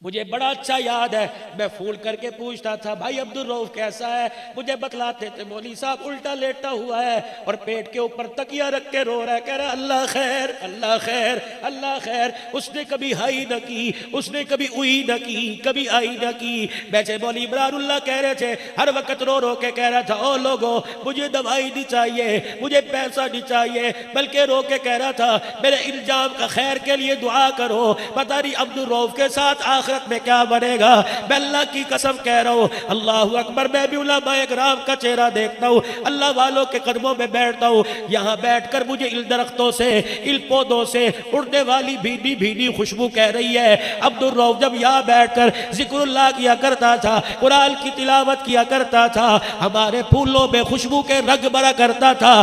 मुझे बड़ा अच्छा याद है, मैं फूल करके पूछता था भाई अब्दुल रऊफ कैसा है, मुझे बतलाते थे मौली साहब उल्टा लेटा हुआ है और पेट के ऊपर तकिया रख के रो रहा है, कह रहा अल्लाह खैर अल्लाह खैर अल्लाह खैर। उसने कभी हाई न की, उसने कभी उई न की, कभी आई न की। वैसे मौली इमरानुल्लाह कह रहे थे, हर वक्त रो रो के कह रहा था ओ लोगो मुझे दवाई नहीं चाहिए, मुझे पैसा नहीं चाहिए, बल्कि रो के कह रहा था मेरे इल्जाम का खैर के लिए दुआ करो, पता नहीं अब्दुल रऊफ के साथ आखिरत में क्या बनेगा। मैं अल्लाह की कसम कह रहा हूँ, अल्लाह अकबर, मैं भी उलमाए किराम का चेहरा देखता हूँ, अल्लाह वालों के कदमों में बैठता हूँ, यहाँ बैठकर मुझे इल दरख्तों से इल पौधों से उड़ने वाली भीनी भीनी खुशबू कह रही है। अब्दुल रऊफ जब यहाँ बैठकर जिक्रुल्लाह किया करता था, कुरान की तिलावत किया करता था, हमारे फूलों में खुशबू के रंग भरा करता था।